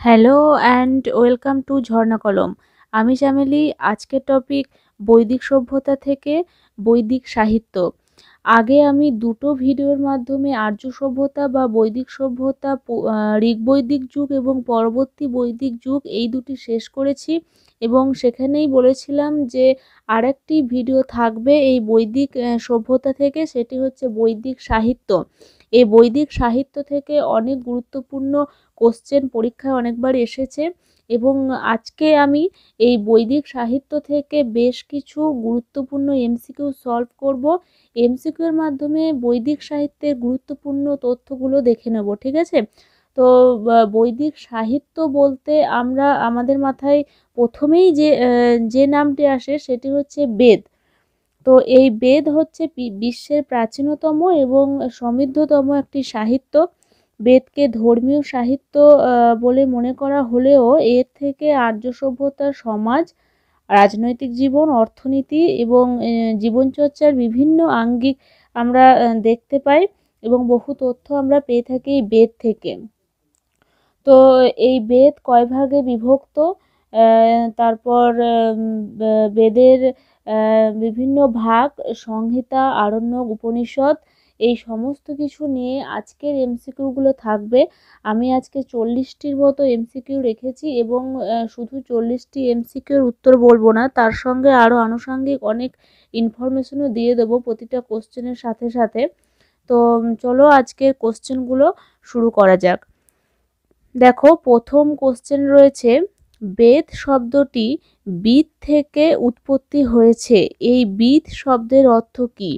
Hello and welcome to ঝর্ণা কলম। আমি চামেলি। আজকের টপিক বৈদিক সভ্যতা থেকে বৈদিক সাহিত্য। আগে আমি দুটো ভিডিওর মাধ্যমে আর্য সভ্যতা বা বৈদিক সভ্যতা, ঋগ্বৈদিক যুগ এবং পরবর্তী বৈদিক যুগ এই দুটি শেষ করেছি এবং সেখানেই বলেছিলাম যে আরেকটি ভিডিও থাকবে এই বৈদিক সভ্যতা থেকে, সেটি হচ্ছে বৈদিক সাহিত্য। এই বৈদিক সাহিত্য থেকে অনেক গুরুত্বপূর্ণ কোশ্চেন পরীক্ষায় অনেকবার এসেছে এবং আজকে আমি এই বৈদিক সাহিত্য থেকে বেশ কিছু গুরুত্বপূর্ণ এমসিকিউ সলভ করব। এমসিকিউ এর মাধ্যমে বৈদিক সাহিত্যের গুরুত্বপূর্ণ তথ্যগুলো দেখে নেব, ঠিক আছে? তো বৈদিক সাহিত্য বলতে আমরা আমাদের মাথায় প্রথমেই যে নামটি আসে সেটি হচ্ছে বেদ। তো এই বেদ হচ্ছে বিশ্বের প্রাচীনতম এবং সমৃদ্ধতম একটি সাহিত্য। বেদকে ধর্মীয় সাহিত্য বলে মনে করা হলেও এর থেকে আর্য সভ্যতার সমাজ, রাজনৈতিক জীবন, অর্থনীতি এবং জীবনচর্চার বিভিন্ন আঙ্গিক আমরা দেখতে পাই এবং বহু তথ্য আমরা পেয়ে থাকি এই বেদ থেকে। তো এই বেদ কয় ভাগে বিভক্ত, তারপর বেদের বিভিন্ন ভাগ, সংহিতা, আরণ্যক, উপনিষদ, এই সমস্ত কিছু নিয়ে আজকের এমসিকিউগুলো থাকবে। আমি আজকে 40টির মতো এমসিকিউ রেখেছি এবং শুধু 40টি এমসিকিউর উত্তর বলবো না, তার সঙ্গে আরও আনুষঙ্গিক অনেক ইনফরমেশনও দিয়ে দেবো প্রতিটা কোশ্চেনের সাথে সাথে। তো চলো আজকের কোশ্চেনগুলো শুরু করা যাক। দেখো, প্রথম কোশ্চেন রয়েছে, বেদ শব্দটি বিদ থেকে উৎপত্তি হয়েছে, এই বিদ শব্দের অর্থ কী?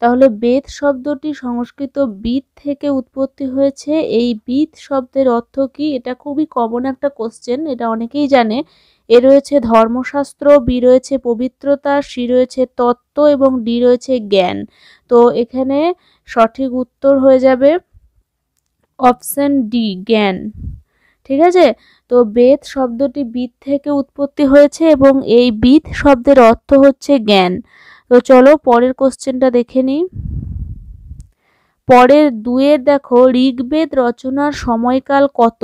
তাহলে বেদ শব্দটি সংস্কৃত বিদ থেকে উৎপত্তি হয়েছে, এই বিদ শব্দের অর্থ কী? এটা খুবই কমন একটা কোশ্চেন, এটা অনেকেই জানে। এ রয়েছে ধর্মশাস্ত্র, বি রয়েছে পবিত্রতা, সি রয়েছে তত্ত্ব এবং ডি রয়েছে জ্ঞান। তো এখানে সঠিক উত্তর হয়ে যাবে অপশন ডি, জ্ঞান। ঠিক আছে? তো বেদ শব্দটি বিদ থেকে উৎপত্তি হয়েছে এবং এই বিদ শব্দের অর্থ হচ্ছে জ্ঞান। তো চলো পরের কোশ্চেনটা দেখে নিই। পরের দুয়ের দেখো, ঋগ্বেদ রচনার সময়কাল কত?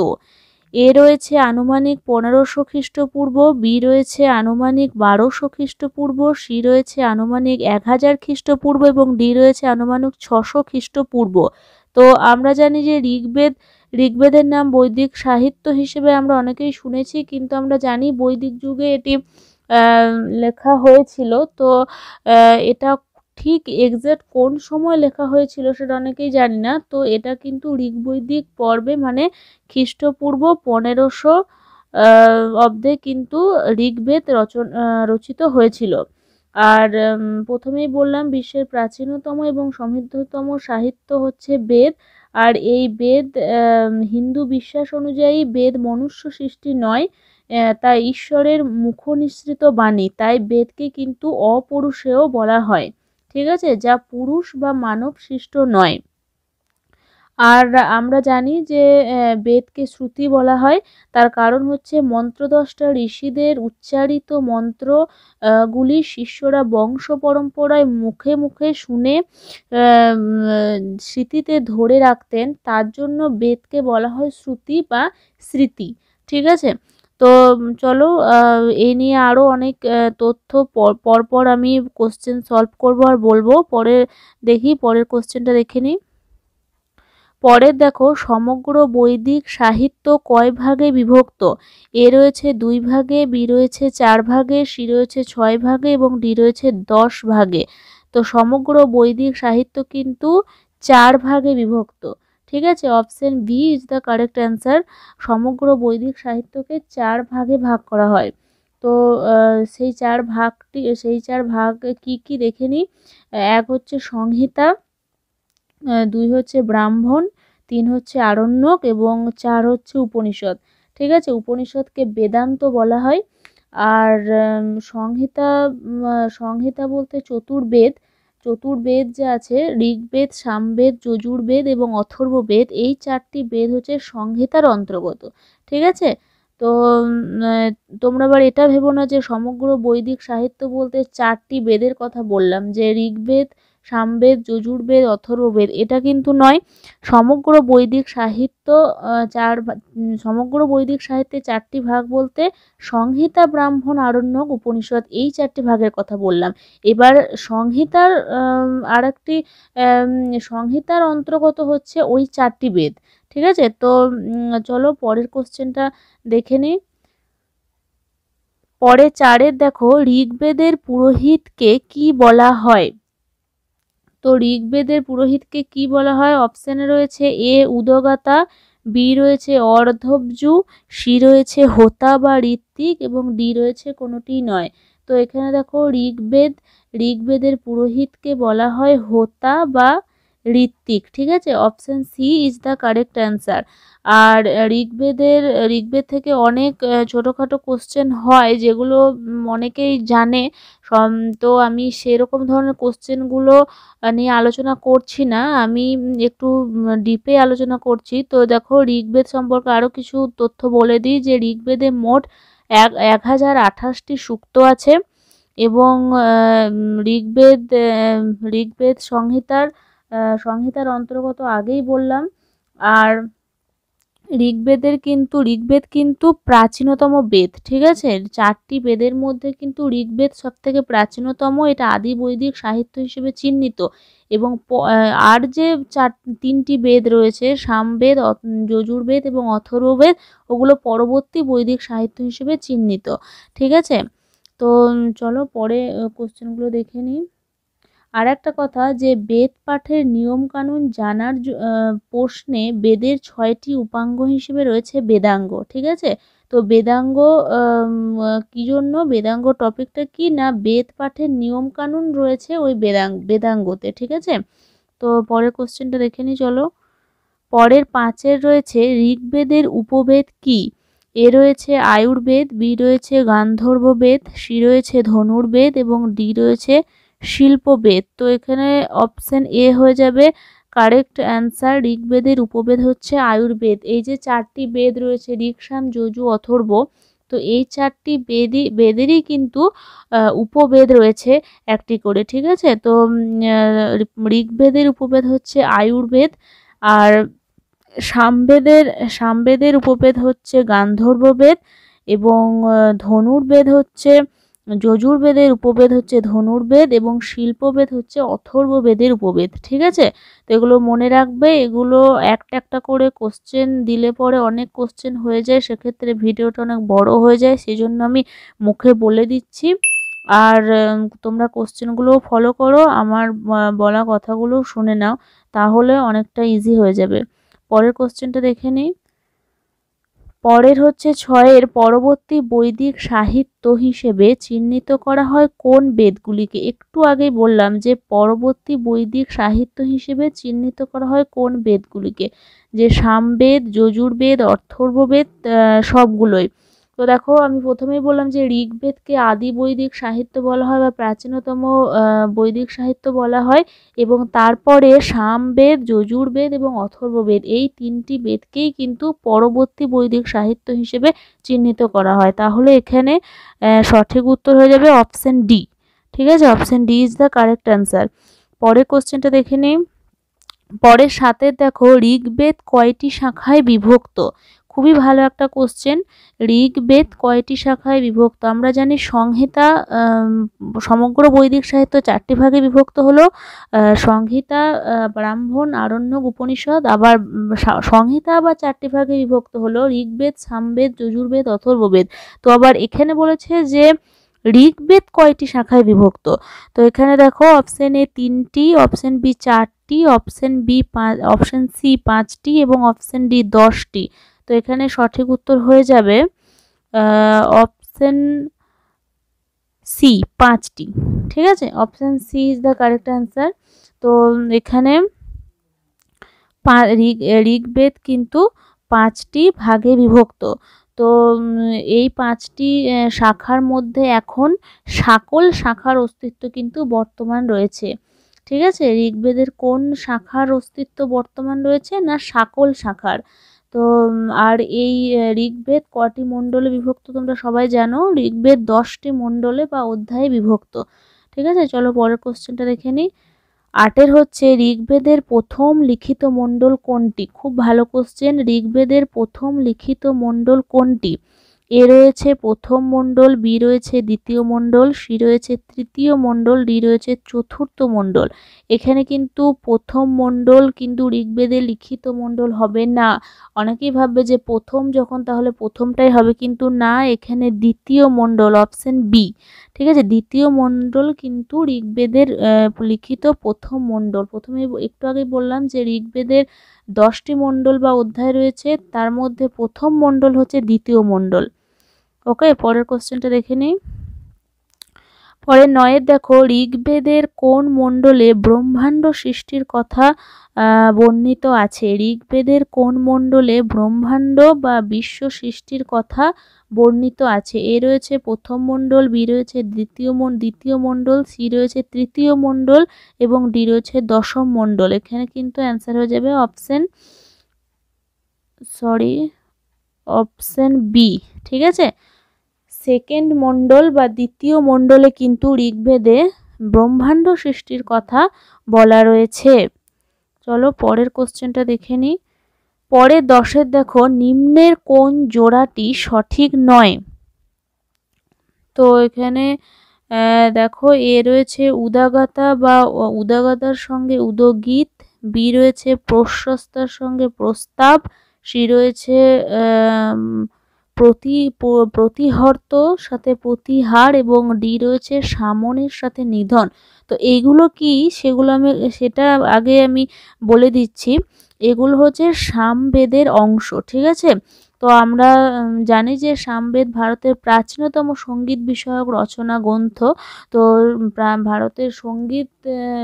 এ রয়েছে আনুমানিক 1500 খ্রিস্টপূর্ব, বি রয়েছে আনুমানিক 1200 খ্রিস্টপূর্ব, সি রয়েছে আনুমানিক 1000 খ্রিস্টপূর্ব এবং ডি রয়েছে আনুমানিক 600 খ্রিস্টপূর্ব। তো আমরা জানি যে ঋগ্বেদের নাম বৈদিক সাহিত্য হিসেবে আমরা অনেকেই শুনেছি, কিন্তু আমরা জানি বৈদিক যুগে এটি লেখা হয়েছিল। তো এটা ঠিক এক্সাক্ট কোন সময় লেখা হয়েছিল সেটা অনেকেই জানি না। তো এটা কিন্তু ঋগ্বৈদিক পর্বে, মানে খ্রিস্টপূর্ব 1500 অব্দে কিন্তু ঋগ্বেদ রচিত হয়েছিল। আর প্রথমেই বললাম বিশ্বের প্রাচীনতম এবং সমৃদ্ধতম সাহিত্য হচ্ছে বেদ। আর এই বেদ হিন্দু বিশ্বাস অনুযায়ী বেদ মনুষ্য সৃষ্টি নয়, তাই ঈশ্বরের মুখনিসৃত বাণী, তাই বেদকে কিন্তু অপৌরুষেয় বলা হয়, ঠিক আছে, যা পুরুষ বা মানব সৃষ্ট নয়। আর আমরা জানি যে বেদকে শ্রুতি বলা হয়, তার কারণ হচ্ছে মন্ত্রদ্রষ্টা ঋষিদের উচ্চারিত মন্ত্র গুলি শিষ্যরা বংশ পরম্পরায় মুখে মুখে শুনে স্মৃতিতে ধরে রাখতেন, তার জন্য বেদকে বলা হয় শ্রুতি বা স্মৃতি, ঠিক আছে? তো চলো এই নিয়ে আরও অনেক তথ্য পরপর আমি কোশ্চেন সলভ করবো আর বলবো। দেখি পরের কোশ্চেনটা দেখে নিই। পরের দেখো, সমগ্র বৈদিক সাহিত্য কয় ভাগে বিভক্ত? এ রয়েছে 2 ভাগে, বি রয়েছে 4 ভাগে, সি রয়েছে 6 ভাগে এবং ডি রয়েছে 10 ভাগে। তো সমগ্র বৈদিক সাহিত্য কিন্তু 4 ভাগে বিভক্ত, ঠিক আছে? Option B is the correct answer. সমগ্র বৈদিক সাহিত্যকে 4 ভাগে ভাগ করা হয়। তো সেই 4 ভাগ কি কি দেখে নিই। 1 হচ্ছে সংহিতা, 2 হচ্ছে ব্রাহ্মণ, 3 হচ্ছে আরণ্যক এবং 4 হচ্ছে উপনিষদ, ঠিক আছে? উপনিষদকে বেদান্ত বলা হয়। আর সংহিতা বলতে চতুর্বেদ যে আছে, ঋগ্বেদ, সামবেদ, যজুর্বেদ এবং অথর্ববেদ, এই 4টি বেদ হচ্ছে সংহিতার অন্তর্গত, ঠিক আছে? তো তোমরা আবার এটা ভেবো না যে সমগ্র বৈদিক সাহিত্য বলতে 4টি বেদের কথা বললাম, যে ঋগ্বেদ, সামবেদ, যজুর্বেদ, অথর্ববেদ, এটা কিন্তু নয়। সমগ্র বৈদিক সাহিত্য সমগ্র বৈদিক সাহিত্যে 4টি ভাগ বলতে সংহিতা, ব্রাহ্মণ, আরণ্যক, উপনিষদ, এই 4টি ভাগের কথা বললাম। এবার সংহিতার আরেকটি সংহিতার অন্তর্গত হচ্ছে ওই 4টি বেদ। ঠিক আছে, তো চলো পরের কোশ্চেনটা দেখে নিই। পরে 4 দেখো, ঋগ্বেদের পুরোহিতকে কি বলা হয়? তো ঋগ্বেদের পুরোহিতকে কি বলা হয়? অপশানে রয়েছে এ উদগাতা, বি রয়েছে অর্ধবজু, সি রয়েছে হোতা বা ঋত্বিক এবং ডি রয়েছে কোনোটি নয়। তো এখানে দেখো ঋগ্বেদের পুরোহিতকে বলা হয় হোতা বা ঋত্বিক। ঠিক আছে, option C is the correct answer. আর ঋগ্বেদ থেকে অনেক ছোটোখাটো কোশ্চেন হয় যেগুলো অনেকেই জানে, তো আমি সেরকম ধরনের কোশ্চেনগুলো নিয়ে আলোচনা করছি না, আমি একটু ডিপে আলোচনা করছি। তো দেখো ঋগ্বেদ সম্পর্কে আরও কিছু তথ্য বলে দিই যে ঋগ্বেদে মোট 1028টি সূক্ত আছে এবং ঋগ্বেদ সংহিতার অন্তর্গত আগেই বললাম। আর ঋগ্বেদ কিন্তু প্রাচীনতম বেদ। ঠিক আছে, 4টি বেদের মধ্যে কিন্তু ঋগ্বেদ সব থেকে প্রাচীনতম, এটা আদি বৈদিক সাহিত্য হিসেবে চিহ্নিত। এবং আর যে 3টি বেদ রয়েছে, সামবেদ, যজুর্বেদ এবং অথর্ববেদ, ওগুলো পরবর্তী বৈদিক সাহিত্য হিসেবে চিহ্নিত। ঠিক আছে, তো চলো পরে কোশ্চেনগুলো দেখে নিই। আর একটা কথা, যে বেদ পাঠের নিয়মকানুন জানার প্রশ্নে বেদের 6টি উপাঙ্গ হিসেবে রয়েছে বেদাঙ্গ। ঠিক আছে, তো বেদাঙ্গ কি জন্য, বেদাঙ্গ টপিকটা কি না, বেদ পাঠের নিয়মকানুন রয়েছে ওই বেদাঙ্গতে। ঠিক আছে, তো পরের কোশ্চেনটা দেখে নিই চলো। পরের 5 রয়েছে ঋগ্বেদের উপবেদ কি? এ রয়েছে আয়ুর্বেদ, বি রয়েছে গান্ধর্ববেদ, সি রয়েছে ধনুর্বেদ এবং ডি রয়েছে শিল্পবেদ। তো এখানে অপশান এ হয়ে যাবে কারেক্ট অ্যান্সার। ঋগ্বেদের উপবেদ হচ্ছে আয়ুর্বেদ। এই যে 4টি বেদ রয়েছে, ঋক, সাম, যজু, অথর্ব, তো এই 4টি বেদেরই কিন্তু উপবেদ রয়েছে একটি করে। ঠিক আছে, তো ঋগ্বেদের উপবেদ হচ্ছে আয়ুর্বেদ, আর সামবেদের উপবেদ হচ্ছে গান্ধর্ববেদ এবং ধনুর্বেদ হচ্ছে যজুর্বেদের উপবেদ হচ্ছে ধনুর্বেদ এবং শিল্পবেদ হচ্ছে অথর্ববেদের উপবেদ। ঠিক আছে, তো এগুলো মনে রাখবে। এগুলো একটা করে কোশ্চেন দিলে পরে অনেক কোশ্চেন হয়ে যায়, সেক্ষেত্রে ভিডিওটা অনেক বড় হয়ে যায়, সেই জন্য আমি মুখে বলে দিচ্ছি। আর তোমরা কোশ্চেনগুলো ফলো করো, আমার বলা কথাগুলো শুনে নাও, তাহলে অনেকটা ইজি হয়ে যাবে। পরের কোশ্চেনটা দেখে নিই। পরের হচ্ছে 6 পরবর্তী বৈদিক সাহিত্য হিসেবে চিহ্নিত করা হয় কোন বেদগুলিকে? একটু আগেই বললাম যে পরবর্তী বৈদিক সাহিত্য হিসেবে চিহ্নিত করা হয় কোন বেদগুলিকে, যে সামবেদ, যজুর্বেদ, অথর্ববেদ, সবগুলোই। তো দেখো আমি প্রথমেই বললাম যে ঋগ্বেদকে আদি বৈদিক সাহিত্য বলা হয় বা প্রাচীনতম বৈদিক সাহিত্য বলা হয়, এবং তারপরে সামবেদ, যজুর্বেদ এবং অথর্ববেদ, এই 3টি বেদকেই কিন্তু পরবর্তী বৈদিক সাহিত্য হিসেবে চিহ্নিত করা হয়। তাহলে এখানে সঠিক উত্তর হয়ে যাবে অপশান ডি। ঠিক আছে, option D is the correct answer. পরের কোশ্চেনটা দেখে নিই। পরের 7 দেখো, ঋগ্বেদ কয়টি শাখায় বিভক্ত? খুবই ভালো একটা কোশ্চেন। ঋগ্বেদ কয়টি শাখায় বিভক্ত? আমরা জানি সংহিতা সমগ্র বৈদিক সাহিত্য 4টি ভাগে বিভক্ত হলো, সংহিতা, ব্রাহ্মণ, আরণ্যক, উপনিষদ। আবার সংহিতা আবার 4টি ভাগে বিভক্ত হলো, ঋগ্বেদ, সামবেদ, যজুর্বেদ, অথর্ববেদ। তো আবার এখানে বলেছে যে ঋগ্বেদ কয়টি শাখায় বিভক্ত? তো এখানে দেখো অপশান এ 3টি, অপশান বি 4টি, অপশান সি 5টি এবং অপশান ডি 10টি। তো এখানে সঠিক উত্তর হয়ে যাবে অপশান সি 5টি। ঠিক আছে, option C is the correct answer. তো এখানে ঋগ্বেদ কিন্তু 5টি ভাগে বিভক্ত। তো এই 5টি শাখার মধ্যে এখন শাকল শাখার অস্তিত্ব কিন্তু বর্তমান রয়েছে। ঠিক আছে, ঋগ্বেদের কোন শাখার অস্তিত্ব বর্তমান রয়েছে না শাকল শাখার। তো আর এই ঋগ্বেদ কটি মণ্ডলে বিভক্ত তোমরা সবাই জানো, ঋগ্বেদ 10টি মণ্ডলে বা অধ্যায়ে বিভক্ত। ঠিক আছে, চলো পরের কোশ্চেনটা দেখে নিই। 8 হচ্ছে ঋগ্বেদের প্রথম লিখিত মণ্ডল কোনটি? খুব ভালো কোশ্চেন। ঋগ্বেদের প্রথম লিখিত মণ্ডল কোনটি? এ রয়েছে প্রথম মণ্ডল, বি রয়েছে দ্বিতীয় মণ্ডল, সি রয়েছে তৃতীয় মণ্ডল, ডি রয়েছে চতুর্থ মণ্ডল। এখানে কিন্তু প্রথম মণ্ডল কিন্তু ঋগ্বেদের লিখিত মণ্ডল হবে না। অনেকেই ভাববে যে প্রথম যখন তাহলে প্রথমটাই হবে, কিন্তু না, এখানে দ্বিতীয় মণ্ডল, অপশন বি। ঠিক আছে, দ্বিতীয় মণ্ডল কিন্তু ঋগ্বেদের লিখিত প্রথম মণ্ডল। প্রথমে একটু আগে বললাম যে ঋগ্বেদের 10টি মণ্ডল বা অধ্যায় রয়েছে, তার মধ্যে প্রথম মণ্ডল হচ্ছে দ্বিতীয় মণ্ডল। ওকে, পরের কোশ্চেনটা দেখে নিই। পরের 9 দেখো, ঋগ্বেদের কোন মণ্ডলে ব্রহ্মাণ্ড সৃষ্টির কথা বর্ণিত আছে? ঋগ্বেদের কোন মণ্ডলে ব্রহ্মাণ্ড বা বিশ্ব সৃষ্টির কথা বর্ণিত আছে? এ রয়েছে প্রথম মণ্ডল, বি রয়েছে দ্বিতীয় মণ্ডল, সি রয়েছে তৃতীয় মণ্ডল এবং ডি রয়েছে দশম মণ্ডল। এখানে কিন্তু অ্যান্সার হয়ে যাবে অপশন বি। ঠিক আছে, সেকেন্ড মণ্ডল বা দ্বিতীয় মণ্ডলে কিন্তু ঋগ্বেদে ব্রহ্মাণ্ড সৃষ্টির কথা বলা রয়েছে। চলো পরের কোশ্চেনটা দেখে নিই। পরের 10 দেখো, নিম্নের কোন জোড়াটি সঠিক নয়? তো এখানে দেখো, এ রয়েছে উদাগাতা বা উদাগাতার সঙ্গে উদগীত, বি রয়েছে প্রশস্তার সঙ্গে প্রস্তাব, সি রয়েছে প্রতিহর্ত সাথে প্রতিহার এবং ডি রয়েছে সামনের সাথে নিধন। তো এইগুলো কি সেটা আগে আমি বলে দিচ্ছি। এগুলো হচ্ছে সামবেদের অংশ। ঠিক আছে, তো আমরা জানি যে সামবেদ ভারতের প্রাচীনতম সঙ্গীত বিষয়ক রচনা গ্রন্থ। তো ভারতের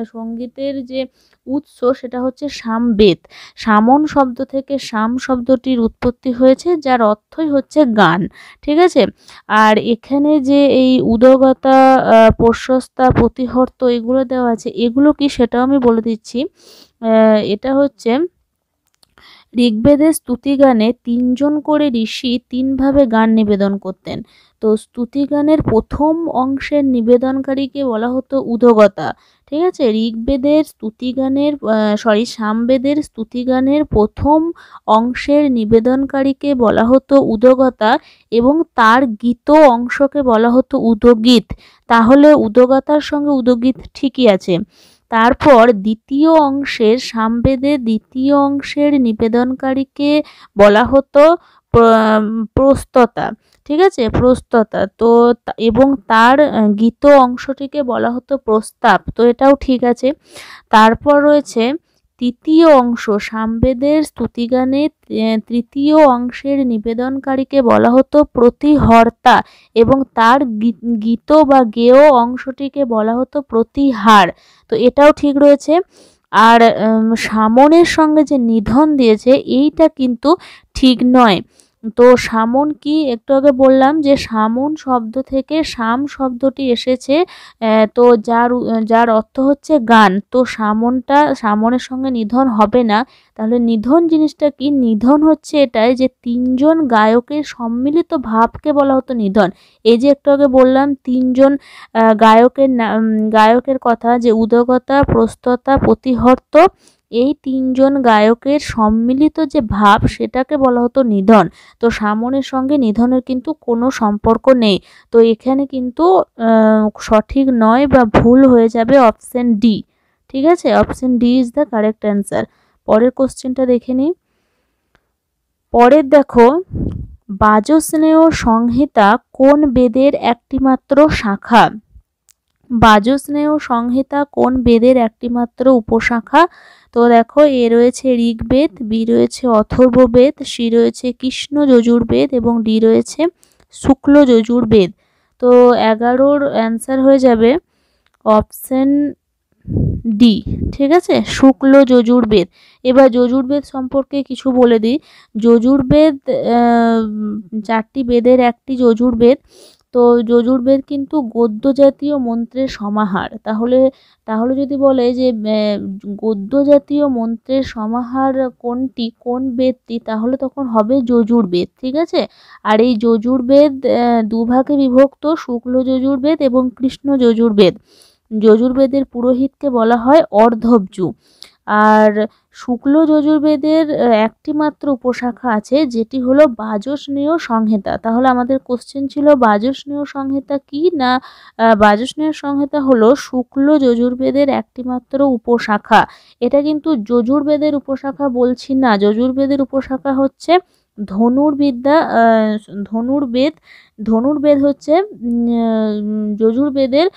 সঙ্গীতের যে উৎস সেটা হচ্ছে সামবেদ। সামন শব্দ থেকে সাম শব্দটির উৎপত্তি হয়েছে, যার অর্থই হচ্ছে গান। ঠিক আছে, আর এখানে যে এই উদগতা, প্রশস্তা, প্রতিহর্ত এগুলো দেওয়া আছে, এগুলো কি সেটাও আমি বলে দিচ্ছি। এটা হচ্ছে ঋগ্বেদের স্তুতিগানে 3 জন করে ঋষি 3 ভাবে গান নিবেদন করতেন। তো স্তুতিগানের প্রথম অংশের নিবেদনকারীকে বলা হতো উদগতা। ঠিক আছে, সামবেদের স্তুতিগানের প্রথম অংশের নিবেদনকারীকে বলা হতো উদগতা এবং তার গীত অংশকে বলা হতো উদগীত। তাহলে উদগতার সঙ্গে উদগীত ঠিকই আছে। তারপর সামবেদের দ্বিতীয় অংশের নিবেদনকারীকে বলা হতো প্রস্ততা। ঠিক আছে, প্রস্ততা। তো এবং তার গীত অংশটিকে বলা হতো প্রস্তাব। তো এটাও ঠিক আছে। তারপর রয়েছে তৃতীয় অংশ, সামবেদের স্তুতিগানে তৃতীয় অংশের নিবেদনকারীকে বলা হতো প্রতিহর্তা এবং তার গীত বা গেয় অংশটিকে বলা হতো প্রতিহার। তো এটাও ঠিক রয়েছে। আর সামনের সঙ্গে যে নিধন দিয়েছে এইটা কিন্তু ঠিক নয়। তো সামন কি, একটু আগে বললাম যে সামন শব্দ থেকে সাম শব্দটি এসেছে, তো যার অর্থ হচ্ছে গান। তো সামনের সঙ্গে নিধন হবে না। তাহলে নিধন জিনিসটা কি? নিধন হচ্ছে এটাই যে 3 জন গায়কের সম্মিলিত ভাবকে বলা হতো নিধন। এই যে একটু আগে বললাম 3 জন গায়কের কথা, যে উদগতা, প্রস্ততা, প্রতিহর্ত, এই 3 জন গায়কের সম্মিলিত যে ভাব সেটাকে বলা হতো নিধন। তো সামনের সঙ্গে নিধনের কিন্তু কোনো সম্পর্ক নেই। তো এখানে কিন্তু সঠিক নয় বা ভুল হয়ে যাবে অপশন ডি। ঠিক আছে, option D is the correct answer. পরের কোশ্চেনটা দেখে নিই। পরের দেখো, বাজস্নেয় সংহিতা কোন বেদের একটিমাত্র শাখা? বাজস্নেয় সংহিতা কোন বেদের একটিমাত্র উপশাখা? তো দেখো, এ রয়েছে ঋগ্বেদ, বি রয়েছে অথর্ববেদ, সি রয়েছে কৃষ্ণ যজুর্বেদ এবং ডি রয়েছে শুক্ল যজুর্বেদ। তো 11-র অ্যান্সার হয়ে যাবে অপশন ডি। ঠিক আছে, শুক্ল যজুর্বেদ। এবার যজুর্বেদ সম্পর্কে কিছু বলে দিই। যজুর্বেদ 4টি বেদের একটি যজুর্বেদ। তো যজুর্বেদ কিন্তু গদ্য জাতীয় মন্ত্রের সমাহার। তাহলে যদি বলে যে গদ্য জাতীয় মন্ত্রের সমাহার কোনটি, কোন বেদটি, তাহলে তখন হবে যজুর্বেদ। ঠিক আছে, আর এই যজুর্বেদ 2 ভাগে বিভক্ত, শুক্ল যজুর্বেদ এবং কৃষ্ণ যজুর্বেদ। যজুর্বেদের পুরোহিতকে বলা হয় অর্ধবজু। আর শুক্ল যজুর্বেদের একটি মাত্র উপশাখা আছে, যেটি হলো বাজস্নেয় সংহিতা। তাহলে আমাদের কোশ্চেন ছিল বাজস্নেয় সংহিতা কি না, বাজস্নেয় সংহিতা হলো শুক্ল যজুর্বেদের একটি মাত্র উপশাখা। এটা কিন্তু যজুর্বেদের উপশাখা বলছি না, যজুর্বেদের উপশাখা হচ্ছে ধনুর্বিদ্যা, ধনুর্বেদ। ধনুর্বেদ হচ্ছে যজুর্বেদের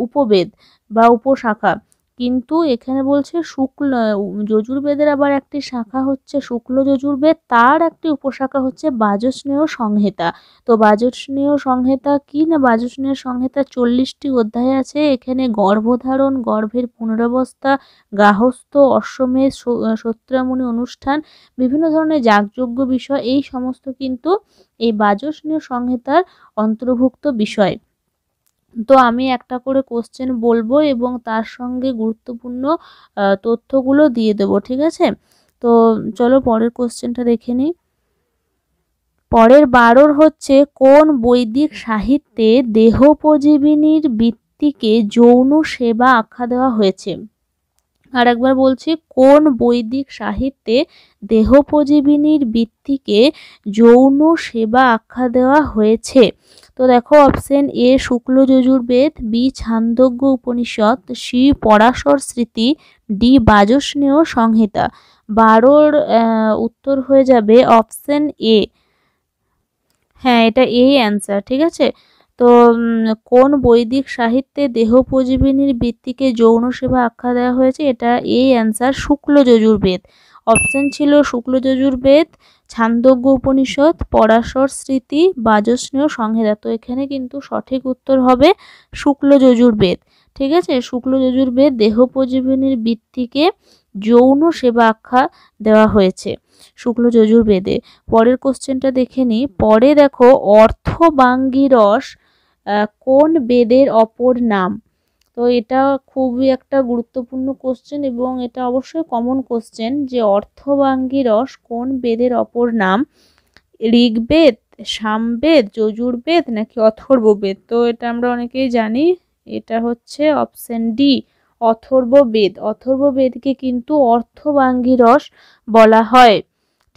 উপবেদ বা উপশাখা। কিন্তু এখানে বলছে যজুর্বেদের আবার একটি শাখা হচ্ছে শুক্ল যজুর্বেদ, তার একটি উপশাখা হচ্ছে বাজস্নেয় সংহিতা। তো বাজস্নেয় সংহিতা কি না, বাজস্নেয় সংহিতা 40টি অধ্যায় আছে। এখানে গর্ভধারণ, গর্ভের পুনরাবস্থা, গার্হস্থ্য, অশ্বমেধ, সত্রামণি অনুষ্ঠান, বিভিন্ন ধরনের যাগযজ্ঞ বিষয়, এই সমস্ত কিন্তু এই বাজস্নেয় সংহিতার অন্তর্ভুক্ত বিষয়। তো আমি একটা করে কোশ্চেন বলবো এবং তার সঙ্গে গুরুত্বপূর্ণ তথ্যগুলো দিয়ে দেবো, ঠিক আছে? তো চলো পরের কোশ্চেনটা দেখে নিই। পরের 12 হচ্ছে, কোন বৈদিক সাহিত্যে দেহোপজীবিনীর বৃত্তিকে যৌন সেবা আখ্যা দেওয়া হয়েছে? আর একবার বলছি, কোন বৈদিক সাহিত্যে দেহোপজীবিনীর বৃত্তিকে যৌন সেবা আখ্যা দেওয়া হয়েছে? তো দেখো, option A Shukla Yajurveda, B Chandogya Upanishad, C Parashara Smriti, D বাজস্নেয় সংহিতা। 12 উত্তর হয়ে যাবে অপশন এ। হ্যাঁ, এটা এই অ্যান্সার, ঠিক আছে? তো কোন বৈদিক সাহিত্যে দেহোপজীবিনীর বৃত্তিকে যৌন সেবা আখ্যা দেওয়া হয়েছে? এটা এই অ্যান্সার, শুক্ল যজুর্বেদ। অপশন ছিল শুক্ল যজুর্বেদ, ছান্দোগ্য উপনিষদ, পরাশর স্মৃতি, বাজস্নেয় সংহিতা। তো এখানে কিন্তু সঠিক উত্তর হবে শুক্ল যজুর্বেদ, ঠিক আছে? শুক্ল যজুর্বেদ দেহোপজীবিনীর বৃত্তিকে যৌন সেবা আখ্যা দেওয়া হয়েছে শুক্ল যজুর্বেদে। পরের কোশ্চেনটা দেখে নিই। পরে দেখো, অর্থবাঙ্গিরস কোন বেদের অপর নাম? তো এটা খুবই একটা গুরুত্বপূর্ণ কোশ্চেন এবং এটা অবশ্যই কমন কোশ্চেন, যে অর্থবাঙ্গিরস কোন বেদের অপর নাম? ঋগ্বেদ, সামবেদ, যজুর্বেদ নাকি অথর্ববেদ? তো এটা আমরা অনেকেই জানি, এটা হচ্ছে অপশন ডি, অথর্ববেদ। অথর্ববেদকে কিন্তু অর্থবাঙ্গিরস বলা হয়,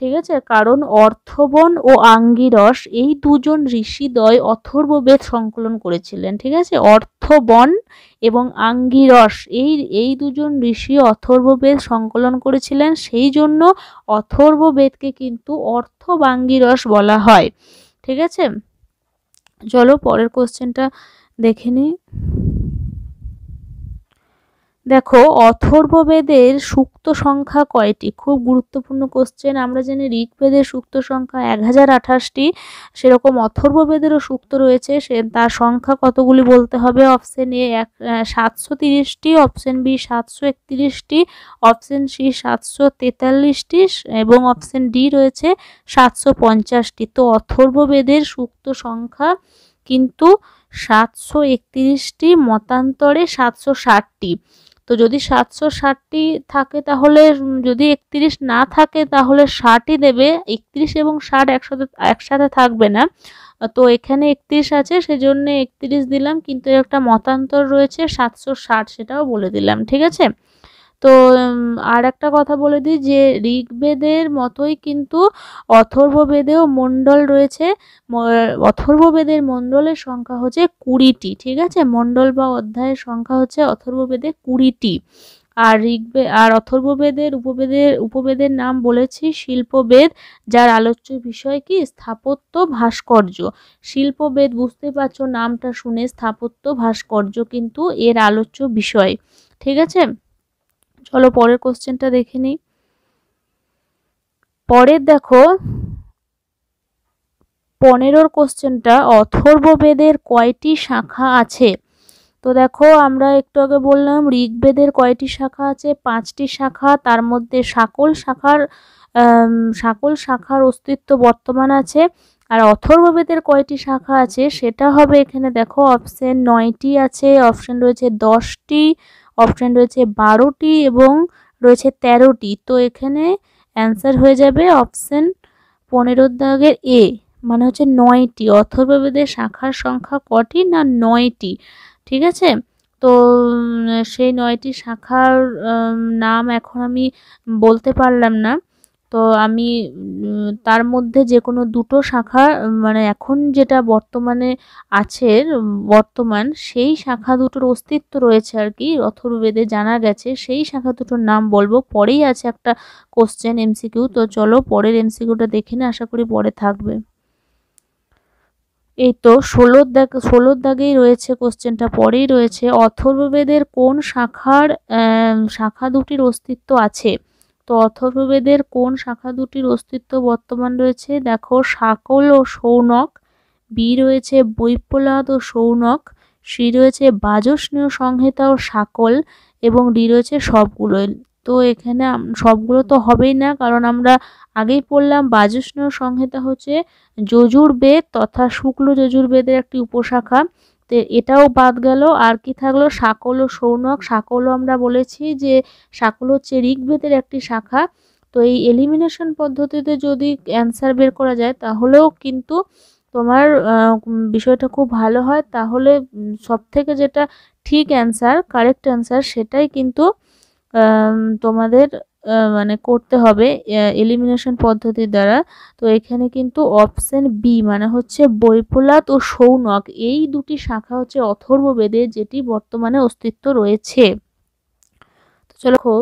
ঠিক আছে? কারণ অর্থবন ও আঙ্গিরস এই দুজন ঋষিদ্বয় অথর্ববেদ সংকলন করেছিলেন, ঠিক আছে? অর্থবন এবং আঙ্গিরস এই দুজন ঋষি অথর্ববেদ সংকলন করেছিলেন, সেই জন্য অথর্ববেদকে কিন্তু অর্থবাঙ্গিরস বলা হয়, ঠিক আছে? চলো পরের কোশ্চেনটা দেখে নিই। দেখো, অথর্ববেদের সূক্ত সংখ্যা কয়টি? খুব গুরুত্বপূর্ণ কোশ্চেন। আমরা জানি ঋগ্বেদের সূক্ত সংখ্যা 1028টি, সেরকম অথর্ববেদেরও সূক্ত রয়েছে, তার সংখ্যা কতগুলি বলতে হবে। অপশন এ 730টি, অপশন বি 731টি, অপশন সি 743টি এবং অপশন ডি রয়েছে 750টি। তো অথর্ববেদের সূক্ত সংখ্যা কিন্তু 731টি, মতান্তরে 760টি। তো যদি 760টি থাকে, তাহলে যদি 31 না থাকে তাহলে 60ই দেবে। 31 এবং 60 একসাথে থাকবে না, তো এখানে 31 আছে সেজন্য 31 দিলাম, কিন্তু একটা মতান্তর রয়েছে 760, সেটাও বলে দিলাম, ঠিক আছে? তো আর একটা কথা বলে দিই, যে ঋগ্বেদের মতোই কিন্তু অথর্ববেদেও মণ্ডল রয়েছে। অথর্ববেদের মণ্ডলের সংখ্যা হচ্ছে 20টি, ঠিক আছে? মণ্ডল বা অধ্যায়ের সংখ্যা হচ্ছে অথর্ববেদে 20টি। আর অথর্ববেদের উপবেদের নাম বলেছি শিল্পবেদ, যার আলোচ্য বিষয় কি? স্থাপত্য, ভাস্কর্য। শিল্পবেদ বুঝতে পারছো, নামটা শুনে, স্থাপত্য, ভাস্কর্য কিন্তু এর আলোচ্য বিষয়, ঠিক আছে? চলো পরের কোশ্চেনটা দেখে নিই। পরের দেখো 15 কোশ্চেনটা, অথর্ববেদের কয়টি শাখা আছে? তো দেখো, আমরা একটু আগে বললাম ঋগ্বেদের কয়টি শাখা আছে? 5টি শাখা। তার মধ্যে সকল শাখার অস্তিত্ব বর্তমান আছে। আর অথর্ববেদের কয়টি শাখা আছে সেটা হবে, এখানে দেখো অপশন 9টি আছে, অপশন রয়েছে 10টি, অপশন রয়েছে 12টি এবং রয়েছে 13টি। তো এখানে অ্যান্সার হয়ে যাবে অপশন 15 দাগের এ, মানে হচ্ছে 9টি। অথর্ববেদের শাখার সংখ্যা কটি? না 9টি, ঠিক আছে? তো সেই 9টি শাখার নাম এখন আমি বলতে পারলাম না। তো আমি তার মধ্যে যে কোনো দুটো শাখা, মানে এখন যেটা বর্তমানে আছে, বর্তমান সেই শাখা দুটোর অস্তিত্ব রয়েছে আর কি অথর্ববেদে জানা গেছে, সেই শাখা দুটোর নাম বলবো। পরেই আছে একটা কোশ্চেন এমসিকিউ, তো চলো পরের এমসিকিউটা দেখে না, আশা করি পরে থাকবে। এই তো 16 দাগেই রয়েছে কোশ্চেনটা, পরেই রয়েছে অথর্ববেদের কোন শাখা দুটির অস্তিত্ব আছে। তো অথর্ববেদের কোন শাখা দুটির অস্তিত্ব বর্তমান রয়েছে, দেখো শাকল ও শৌনক, বি রয়েছে বৈপ্লব ও শৌনক, সি রয়েছে বাজস্নেয় সংহিতা ও শাকল, এবং ডি রয়েছে সবগুলোই। তো এখানে সবগুলো তো হবেই না, কারণ আমরা আগেই পড়লাম বাজস্নেয় সংহিতা হচ্ছে যজুর্বেদ তথা শুক্ল যজুর্বেদের একটি উপশাখা। তো এটাও বাদ গেল। আর কি থাকলো, শাকল ও শৌনক। শাকলও আমরা বলেছি যে শাকল হচ্ছে ঋগ্বেদের একটি শাখা। তো এই এলিমিনেশন পদ্ধতিতে যদি অ্যান্সার বের করা যায় তাহলেও কিন্তু তোমার বিষয়টা খুব ভালো হয়। তাহলে সব থেকে যেটা ঠিক অ্যান্সার, কারেক্ট অ্যান্সার, সেটাই কিন্তু তোমাদের মানে করতে হবে এলিমিনেশন পদ্ধতির দ্বারা। তো এখানে কিন্তু অপশন বি মানে হচ্ছে বৈপ্লব ও শৌনক, এই দুটি শাখা হচ্ছে অথর্ববেদে যেটি বর্তমানে অস্তিত্ব রয়েছে। তো চলো,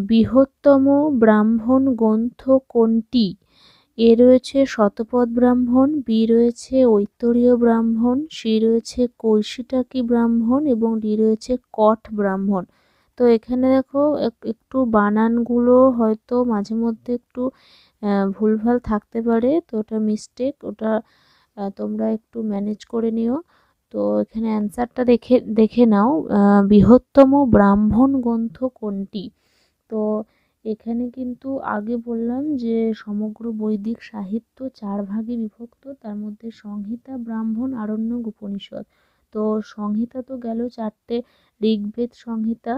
বৃহত্তম ব্রাহ্মণ গ্রন্থ কোনটি? এ রয়েছে শতপথ ব্রাহ্মণ, বি রয়েছে ঐতরীয় ব্রাহ্মণ, সি রয়েছে কৌশিটাকি ব্রাহ্মণ, এবং ডি রয়েছে কঠ ব্রাহ্মণ। তো এখানে দেখো একটু বানানগুলো হয়তো মাঝে মধ্যে একটু ভুলভাল থাকতে পারে, তো ওটা মিস্টেক, ওটা তোমরা একটু ম্যানেজ করে নিও। তো এখানে অ্যান্সারটা দেখে নাও, বৃহত্তম ব্রাহ্মণ গ্রন্থ কোনটি। তো এখানে কিন্তু আগে বললাম যে সমগ্র বৈদিক সাহিত্য 4 ভাগে বিভক্ত, তার মধ্যে সংহিতা, ব্রাহ্মণ, আরণ্যক, উপনিষদ। তো সংহিতা তো গেল 4টে, ঋগ্বেদ সংহিতা,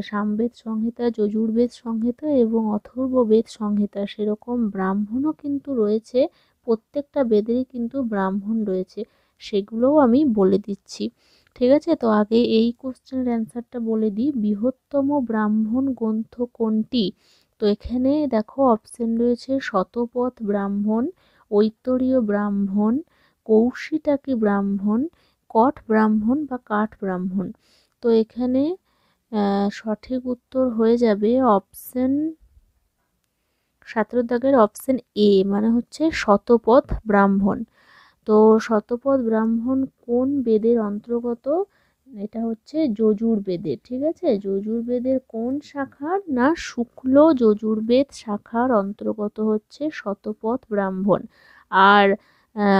সামবেদ সংহিতা, যজুর্বেদ সংহিতা এবং অথর্ববেদ সংহিতা। সেরকম ব্রাহ্মণও কিন্তু রয়েছে, প্রত্যেকটা বেদেরই কিন্তু ব্রাহ্মণ রয়েছে, সেগুলোও আমি বলে দিচ্ছি। ঠিক আছে, তো আগে এই কোশ্চেনের অ্যান্সারটা বলে দিই, বৃহত্তম ব্রাহ্মণ গ্রন্থ কোনটি। তো এখানে দেখো অপশন রয়েছে শতপথ ব্রাহ্মণ, ঐতরীয় ব্রাহ্মণ, কৌশিটাকি ব্রাহ্মণ, কঠ ব্রাহ্মণ বা কাঠ ব্রাহ্মণ। তো এখানে সঠিক উত্তর হয়ে যাবে অপশন 17 দাগের অপশন এ, মানে হচ্ছে শতপথ ব্রাহ্মণ। তো শতপথ ব্রাহ্মণ কোন বেদের অন্তর্গত? এটা হচ্ছে যজুর্বেদের। ঠিক আছে, যজুর্বেদের কোন শাখার? না শুক্ল যজুর্বেদ শাখার অন্তর্গত হচ্ছে শতপথ ব্রাহ্মণ। আর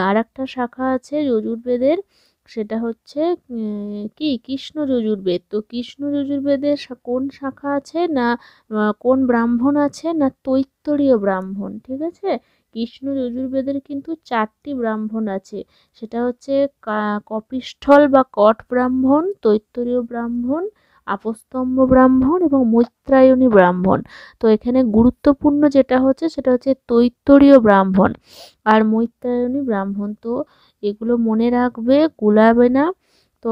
আরেকটা শাখা আছে যজুর্বেদের, সেটা হচ্ছে কি কৃষ্ণ যজুর্বেদ। তো কৃষ্ণ যজুর্বেদের কোন শাখা আছে? না কোন ব্রাহ্মণ আছে? না তৈত্তরীয় ব্রাহ্মণ। ঠিক আছে, কৃষ্ণ যজুর্বেদের কিন্তু 4টি ব্রাহ্মণ আছে, সেটা হচ্ছে কপিষ্ঠল বা কঠ ব্রাহ্মণ, তৈত্তরীয় ব্রাহ্মণ, আপস্তম্ভ ব্রাহ্মণ এবং মৈত্রায়নী ব্রাহ্মণ। তো এখানে গুরুত্বপূর্ণ যেটা হচ্ছে সেটা হচ্ছে তৈত্তরীয় ব্রাহ্মণ আর মৈত্রায়নী ব্রাহ্মণ। তো এগুলো মনে রাখবে, গুলাবে না। তো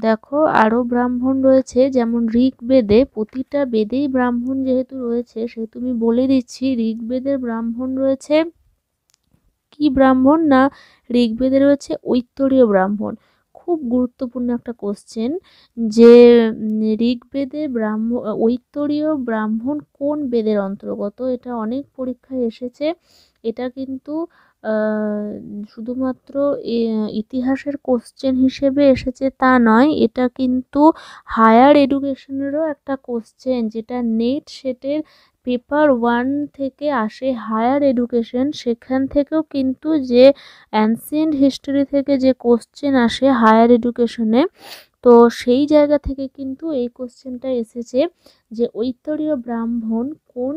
দেখো আরও ব্রাহ্মণ রয়েছে, যেমন ঋগ্বেদে, প্রতিটা বেদেই ব্রাহ্মণ যেহেতু রয়েছে সেহেতু আমি বলে দিচ্ছি, ঋগ্বেদের ব্রাহ্মণ রয়েছে কি ব্রাহ্মণ? না ঋগ্বেদে রয়েছে ঐতরীয় ব্রাহ্মণ। খুব গুরুত্বপূর্ণ একটা কোশ্চেন, যে ঋগ্বেদে ঐতরীয় ব্রাহ্মণ কোন বেদের অন্তর্গত? এটা অনেক পরীক্ষায় এসেছে। এটা কিন্তু শুধুমাত্র ইতিহাসের কোশ্চেন হিসেবে এসেছে তা নয়, এটা কিন্তু হায়ার এডুকেশনেরও একটা কোশ্চেন, যেটা নেট সেটের পেপার 1 থেকে আসে হায়ার এডুকেশন, সেখান থেকেও কিন্তু যে অ্যানসিয়েন্ট হিস্টোরি থেকে যে কোশ্চেন আসে হায়ার এডুকেশনে, তো সেই জায়গা থেকে কিন্তু এই কোশ্চেনটা এসেছে যে ঐতরীয় ব্রাহ্মণ কোন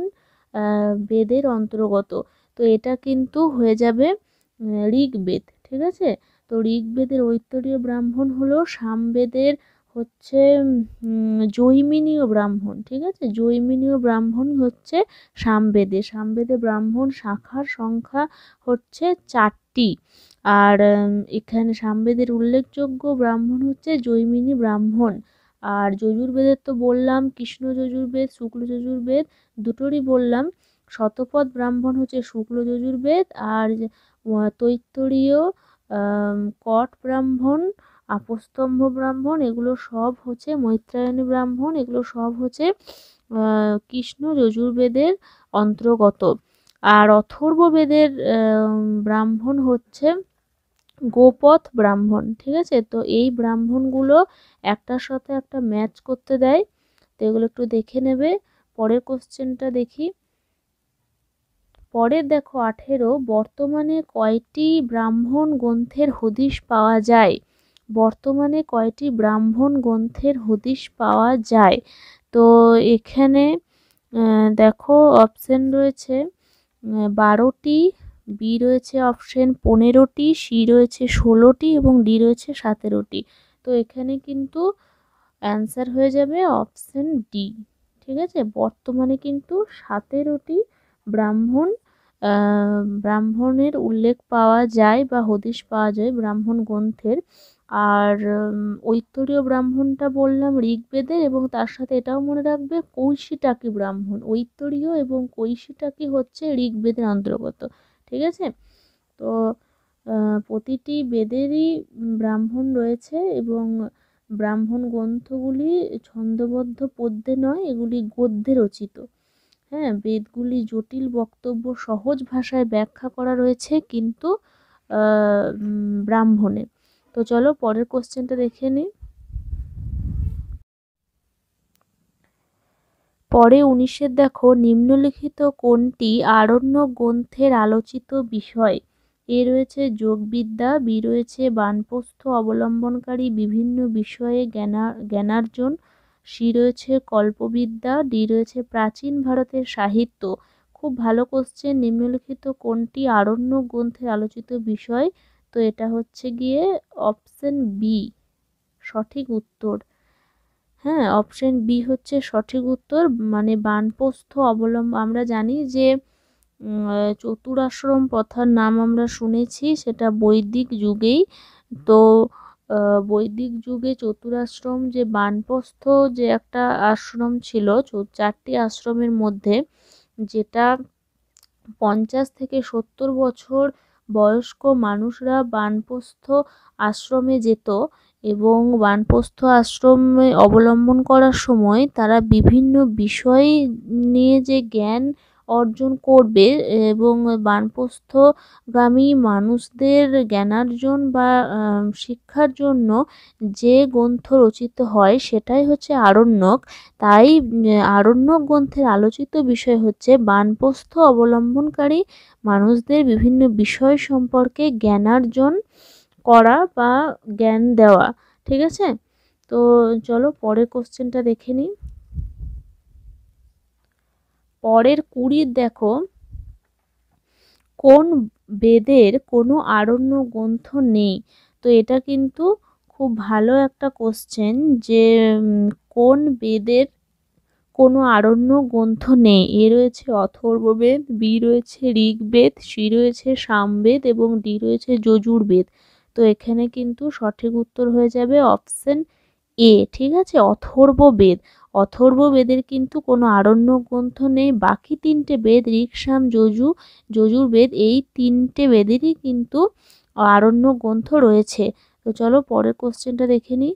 বেদের অন্তর্গত। তো এটা কিন্তু হয়ে যাবে ঋগ্বেদ। ঠিক আছে, তো ঋগ্বেদের ঐতরীয় ব্রাহ্মণ হলো সামবেদের হচ্ছে জৈমিনীয় ব্রাহ্মণ। ঠিক আছে, জৈমিনীয় ব্রাহ্মণ হচ্ছে সামবেদে ব্রাহ্মণ শাখার সংখ্যা হচ্ছে 4টি। আর এখানে সামবেদের উল্লেখযোগ্য ব্রাহ্মণ হচ্ছে জৈমিনী ব্রাহ্মণ। আর যজুর্বেদের তো বললাম, কৃষ্ণ যজুর্বেদ, শুক্ল যজুর্বেদ দুটোরই বললাম। শতপথ ব্রাহ্মণ হচ্ছে শুক্ল যজুর্বেদ, আর তৈত্তরীয়, কট ব্রাহ্মণ, আপস্তম্ভ ব্রাহ্মণ, এগুলো সব হচ্ছে মৈত্রায়নী ব্রাহ্মণ, এগুলো সব হচ্ছে কৃষ্ণ যজুর্বেদের অন্তর্গত। আর অথর্ববেদের ব্রাহ্মণ হচ্ছে গোপথ ব্রাহ্মণ। ঠিক আছে, তো এই ব্রাহ্মণগুলো একটার সাথে একটা ম্যাচ করতে দেয়, তো এগুলো একটু দেখে নেবে। পরের কোশ্চেনটা দেখি। পরের দেখো 18, বর্তমানে কয়টি ব্রাহ্মণ গ্রন্থের হদিশ পাওয়া যায়? বর্তমানে কয়টি ব্রাহ্মণ গ্রন্থের হদিশ পাওয়া যায়? তো এখানে দেখো অপশন রয়েছে 12টি, বি রয়েছে অপশন 15টি, সি রয়েছে 16টি এবং ডি রয়েছে 17টি। তো এখানে কিন্তু অ্যান্সার হয়ে যাবে অপশন ডি। ঠিক আছে, বর্তমানে কিন্তু 17টি ব্রাহ্মণের উল্লেখ পাওয়া যায় বা হদিশ পাওয়া যায় ব্রাহ্মণ গ্রন্থের। আর ঐত্তরীয় ব্রাহ্মণটা বললাম ঋগ্বেদের, এবং তার সাথে এটাও মনে রাখবে কৈশিটাকি ব্রাহ্মণ, ঐত্তরীয় এবং কৈশিটাকি হচ্ছে ঋগ্বেদের অন্তর্গত। ঠিক আছে, তো প্রতিটি বেদেরই ব্রাহ্মণ রয়েছে, এবং ব্রাহ্মণ গ্রন্থগুলি ছন্দবদ্ধ পদ্যে নয়, এগুলি গদ্যে রচিত। হ্যাঁ, বেদগুলি জটিল বক্তব্য সহজ ভাষায় ব্যাখ্যা করা রয়েছে কিন্তু ব্রাহ্মণে। তো চলো পরের কোশ্চেনটা দেখে নিই। পরে 19-এর দেখো, নিম্নলিখিত কোনটি আরণ্যক গ্রন্থের আলোচিত বিষয়? এ রয়েছে যোগবিদ্যা, বি রয়েছে বানপ্রস্থ অবলম্বনকারী বিভিন্ন বিষয়ে জ্ঞানার্জন, সি রয়েছে কল্পবিদ্যা, ডি রয়েছে প্রাচীন ভারতের সাহিত্য। খুব ভালো কোশ্চেন, নিম্নলিখিত কোনটি আরণ্যক গ্রন্থের আলোচিত বিষয়? তো এটা হচ্ছে গিয়ে অপশন বি সঠিক উত্তর। হ্যাঁ, অপশন বি হচ্ছে সঠিক উত্তর। মানে বানপ্রস্থ আমরা জানি যে চতুরাশ্রম প্রথার নাম আমরা শুনেছি, সেটা বৈদিক যুগেই। তো বৈদিক যুগে চতুরাশ্রম, যে বানপ্রস্থ যে একটা আশ্রম ছিল, 4টি আশ্রমের মধ্যে, যেটা 50 থেকে 70 বছর বয়স্ক মানুষরা বানপ্রস্থ আশ্রমে যেত, এবং বানপ্রস্থ আশ্রমে অবলম্বন করার সময় তারা বিভিন্ন বিষয় নিয়ে যে জ্ঞান অর্জন করবে, এবং বানপ্রস্থগামী মানুষদের জ্ঞানার্জন বা শিক্ষার জন্য যে গ্রন্থ রচিত হয় সেটাই হচ্ছে আরণ্যক। তাই আরণ্যক গ্রন্থের আলোচিত বিষয় হচ্ছে বানপ্রস্থ অবলম্বনকারী মানুষদের বিভিন্ন বিষয় সম্পর্কে জ্ঞানার্জন করা বা জ্ঞান দেওয়া। ঠিক আছে, তো চলো পরের কোশ্চেনটা দেখে নিই। পরের 20 দেখো, কোন বেদের কোনো আরণ্যক গ্রন্থ নেই? তো এটা কিন্তু খুব ভালো একটা কোশ্চেন, যে কোন বেদের কোনো আরণ্যক গ্রন্থ নেই? এ রয়েছে অথর্ববেদ, বি রয়েছে ঋগ্বেদ, সি রয়েছে সামবেদ এবং ডি রয়েছে যজুর্বেদ। তো এখানে কিন্তু সঠিক উত্তর হয়ে যাবে অপশন এ। ঠিক আছে, অথর্ববেদ। অথর্ববেদের কিন্তু কোনো আরণ্যক গ্রন্থ নেই। বাকি 3টে বেদ ঋক, সাম, যজুর্বেদ, এই 3টে বেদেরই কিন্তু আরণ্যক গ্রন্থ রয়েছে। তো চলো পরের কোশ্চেনটা দেখে নিই।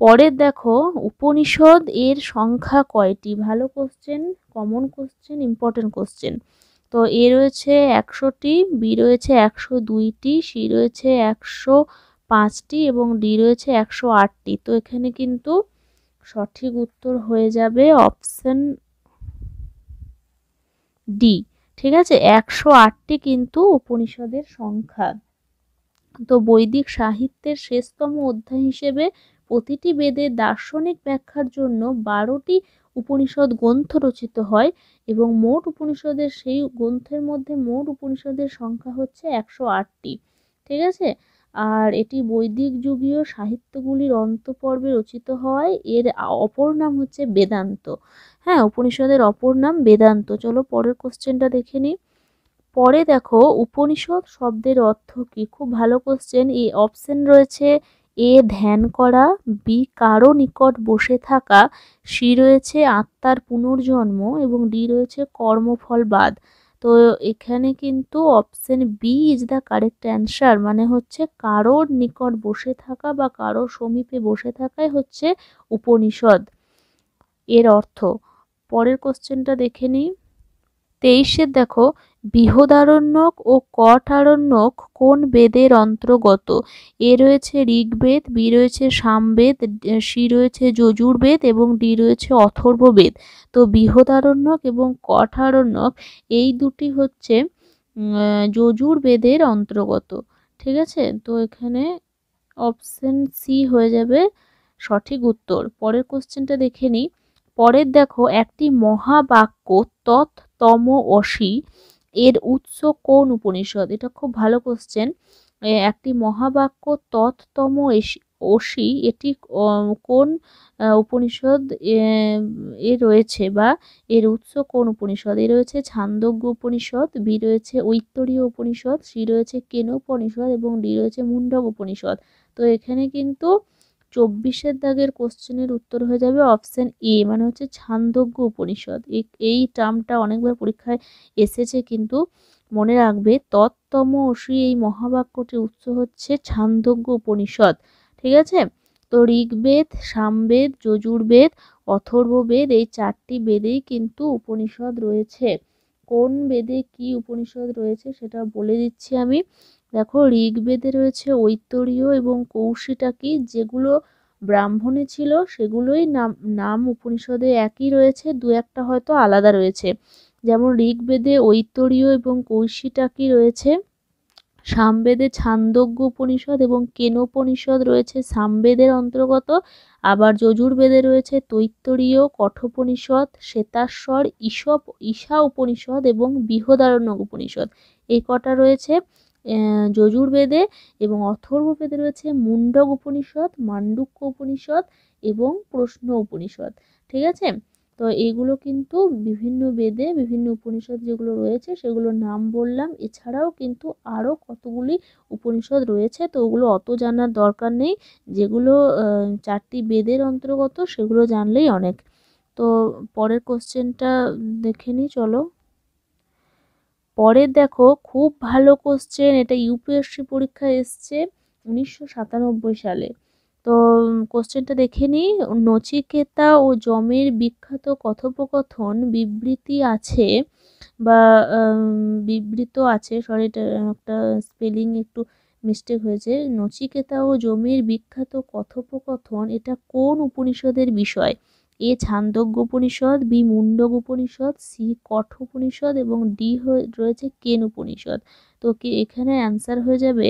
পরের দেখো, উপনিষদ এর সংখ্যা কয়টি? ভালো question, common question, important question. তো এ রয়েছে 100টি, বি রয়েছে 102টি, সি রয়েছে 105টি এবং ডি রয়েছে 108টি। তো এখানে কিন্তু সঠিক উত্তর হয়ে যাবে অপশন ডি। ঠিক আছে, 108টি কিন্তু উপনিষদের সংখ্যা। তো বৈদিক সাহিত্যের শেষতম অধ্যায় হিসেবে প্রতিটি বেদের দার্শনিক ব্যাখ্যার জন্য 12টি উপনিষদ গ্রন্থ রচিত হয়, এবং মোট উপনিষদের সেই গ্রন্থের মধ্যে মোট উপনিষদের সংখ্যা হচ্ছে 108টি। ঠিক আছে, আর এটি বৈদিক যুগীয় সাহিত্যগুলির অন্তঃপর্বে রচিত হয়। এর অপর নাম হচ্ছে বেদান্ত। হ্যাঁ, উপনিষদের অপর নাম বেদান্ত। চলো পরের কোশ্চেনটা দেখে নিই। পরে দেখো উপনিষদ শব্দের অর্থ কি, খুব ভালো কোশ্চেন। এই অপশন রয়েছে এ ধ্যান করা, বি কারো নিকট বসে থাকা, সি রয়েছে আত্মার পুনর্জন্ম এবং ডি রয়েছে কর্মফলবাদ। তো এখানে কিন্তু option B is the correct answer, মানে হচ্ছে কারোর নিকট বসে থাকা বা কারোর সমীপে বসে থাকাই হচ্ছে উপনিষদ এর অর্থ। পরের কোশ্চেনটা দেখে নিই। 23 দেখো, বৃহদারণ্যক ও কঠারণ্যক কোন বেদের অন্তর্গত? এ রয়েছে ঋগ্বেদ, বি রয়েছে সামবেদ, সি রয়েছে যজুর্বেদ এবং ডি রয়েছে অথর্ববেদ। তো বৃহদারণ্যক এবং কঠারণ্যক এই দুটি হচ্ছে যজুর্বেদের অন্তর্গত। ঠিক আছে, তো এখানে অপশন সি হয়ে যাবে সঠিক উত্তর। পরের কোশ্চেনটা দেখে নিই। পরের দেখো, একটি মহাবাক্য তৎ অসি এর উৎস কোন উপনিষদ? এটা খুব ভালো কোশ্চেন। একটি মহাবাক্য তৎতম অসি এটি কোন উপনিষদ এ রয়েছে, বা এর উৎস কোন উপনিষদ? এ রয়েছে ছান্দোগ্য উপনিষদ, বি রয়েছে ঐত্তরীয় উপনিষদ, সি রয়েছে কেনোপনিষদ এবং ডি রয়েছে মুন্ডক উপনিষদ। তো এখানে কিন্তু 24 দাগের কোশ্চেনের উত্তর হয়ে যাবে অপশন এ, মানে হচ্ছে ছান্দোগ্য উপনিষদ। এই টার্মটা অনেকবার পরীক্ষায় এসেছে, কিন্তু মনে রাখবে তৎতম অসি এই মহাবাক্যটির উৎস হচ্ছে ছান্দোগ্য উপনিষদ। ঠিক আছে, তো ঋগ্বেদ, সামবেদ, যজুর্বেদ, অথর্ববেদ এই 4টি বেদেই কিন্তু উপনিষদ রয়েছে। কোন বেদে কি উপনিষদ রয়েছে সেটা বলে দিচ্ছি আমি। দেখো, ঋগ্বেদে রয়েছে ঐত্তরীয় এবং কৌশিটাকি, যেগুলো ব্রাহ্মণে ছিল সেগুলোই নাম উপনিষদে একই রয়েছে, দু একটা হয়তো আলাদা রয়েছে। যেমন ঋগ্বেদে ঐত্তরীয় এবং কৌশিটাকি রয়েছে, সামবেদে ছান্দোগ্য উপনিষদ এবং কেনোপনিষদ রয়েছে সামবেদের অন্তর্গত, আবার যজুর্বেদে রয়েছে তৈত্তরীয়, কঠোপনিষদ, শ্বেতাশ্বর, ঈশা উপনিষদ এবং বৃহদারণ্যক উপনিষদ। এই কটা রয়েছে যজুর্বেদে, এবং অথর্ববেদে রয়েছে মুন্ডক উপনিষদ, মান্ডুক্য উপনিষদ এবং প্রশ্ন উপনিষদ। ঠিক আছে, তো এইগুলো কিন্তু বিভিন্ন বেদে বিভিন্ন উপনিষদ যেগুলো রয়েছে সেগুলোর নাম বললাম। এছাড়াও কিন্তু আরও কতগুলি উপনিষদ রয়েছে, তো ওগুলো অত জানার দরকার নেই। যেগুলো 4টি বেদের অন্তর্গত সেগুলো জানলেই অনেক। তো পরের কোশ্চেনটা দেখে নিই, চলো। পরের দেখো, খুব ভালো কোশ্চেন, এটা ইউপিএসসি পরীক্ষায় এসছে 1997 সালে। তো কোশ্চেনটা দেখে নিই। নচিকেতা ও যমের বিখ্যাত কথোপকথন বিবৃতি আছে, বা বিবৃত আছে, সরি এটা একটা স্পেলিং একটু মিস্টেক হয়েছে। নচিকেতা ও যমের বিখ্যাত কথোপকথন এটা কোন উপনিষদের বিষয়? এ ছান্দোগ্য উপনিষদ, বি মুন্ডক উপনিষদ, সি কঠোপনিষদ এবং ডি রয়েছে কেন উপনিষদ। তো কি এখানে অ্যান্সার হয়ে যাবে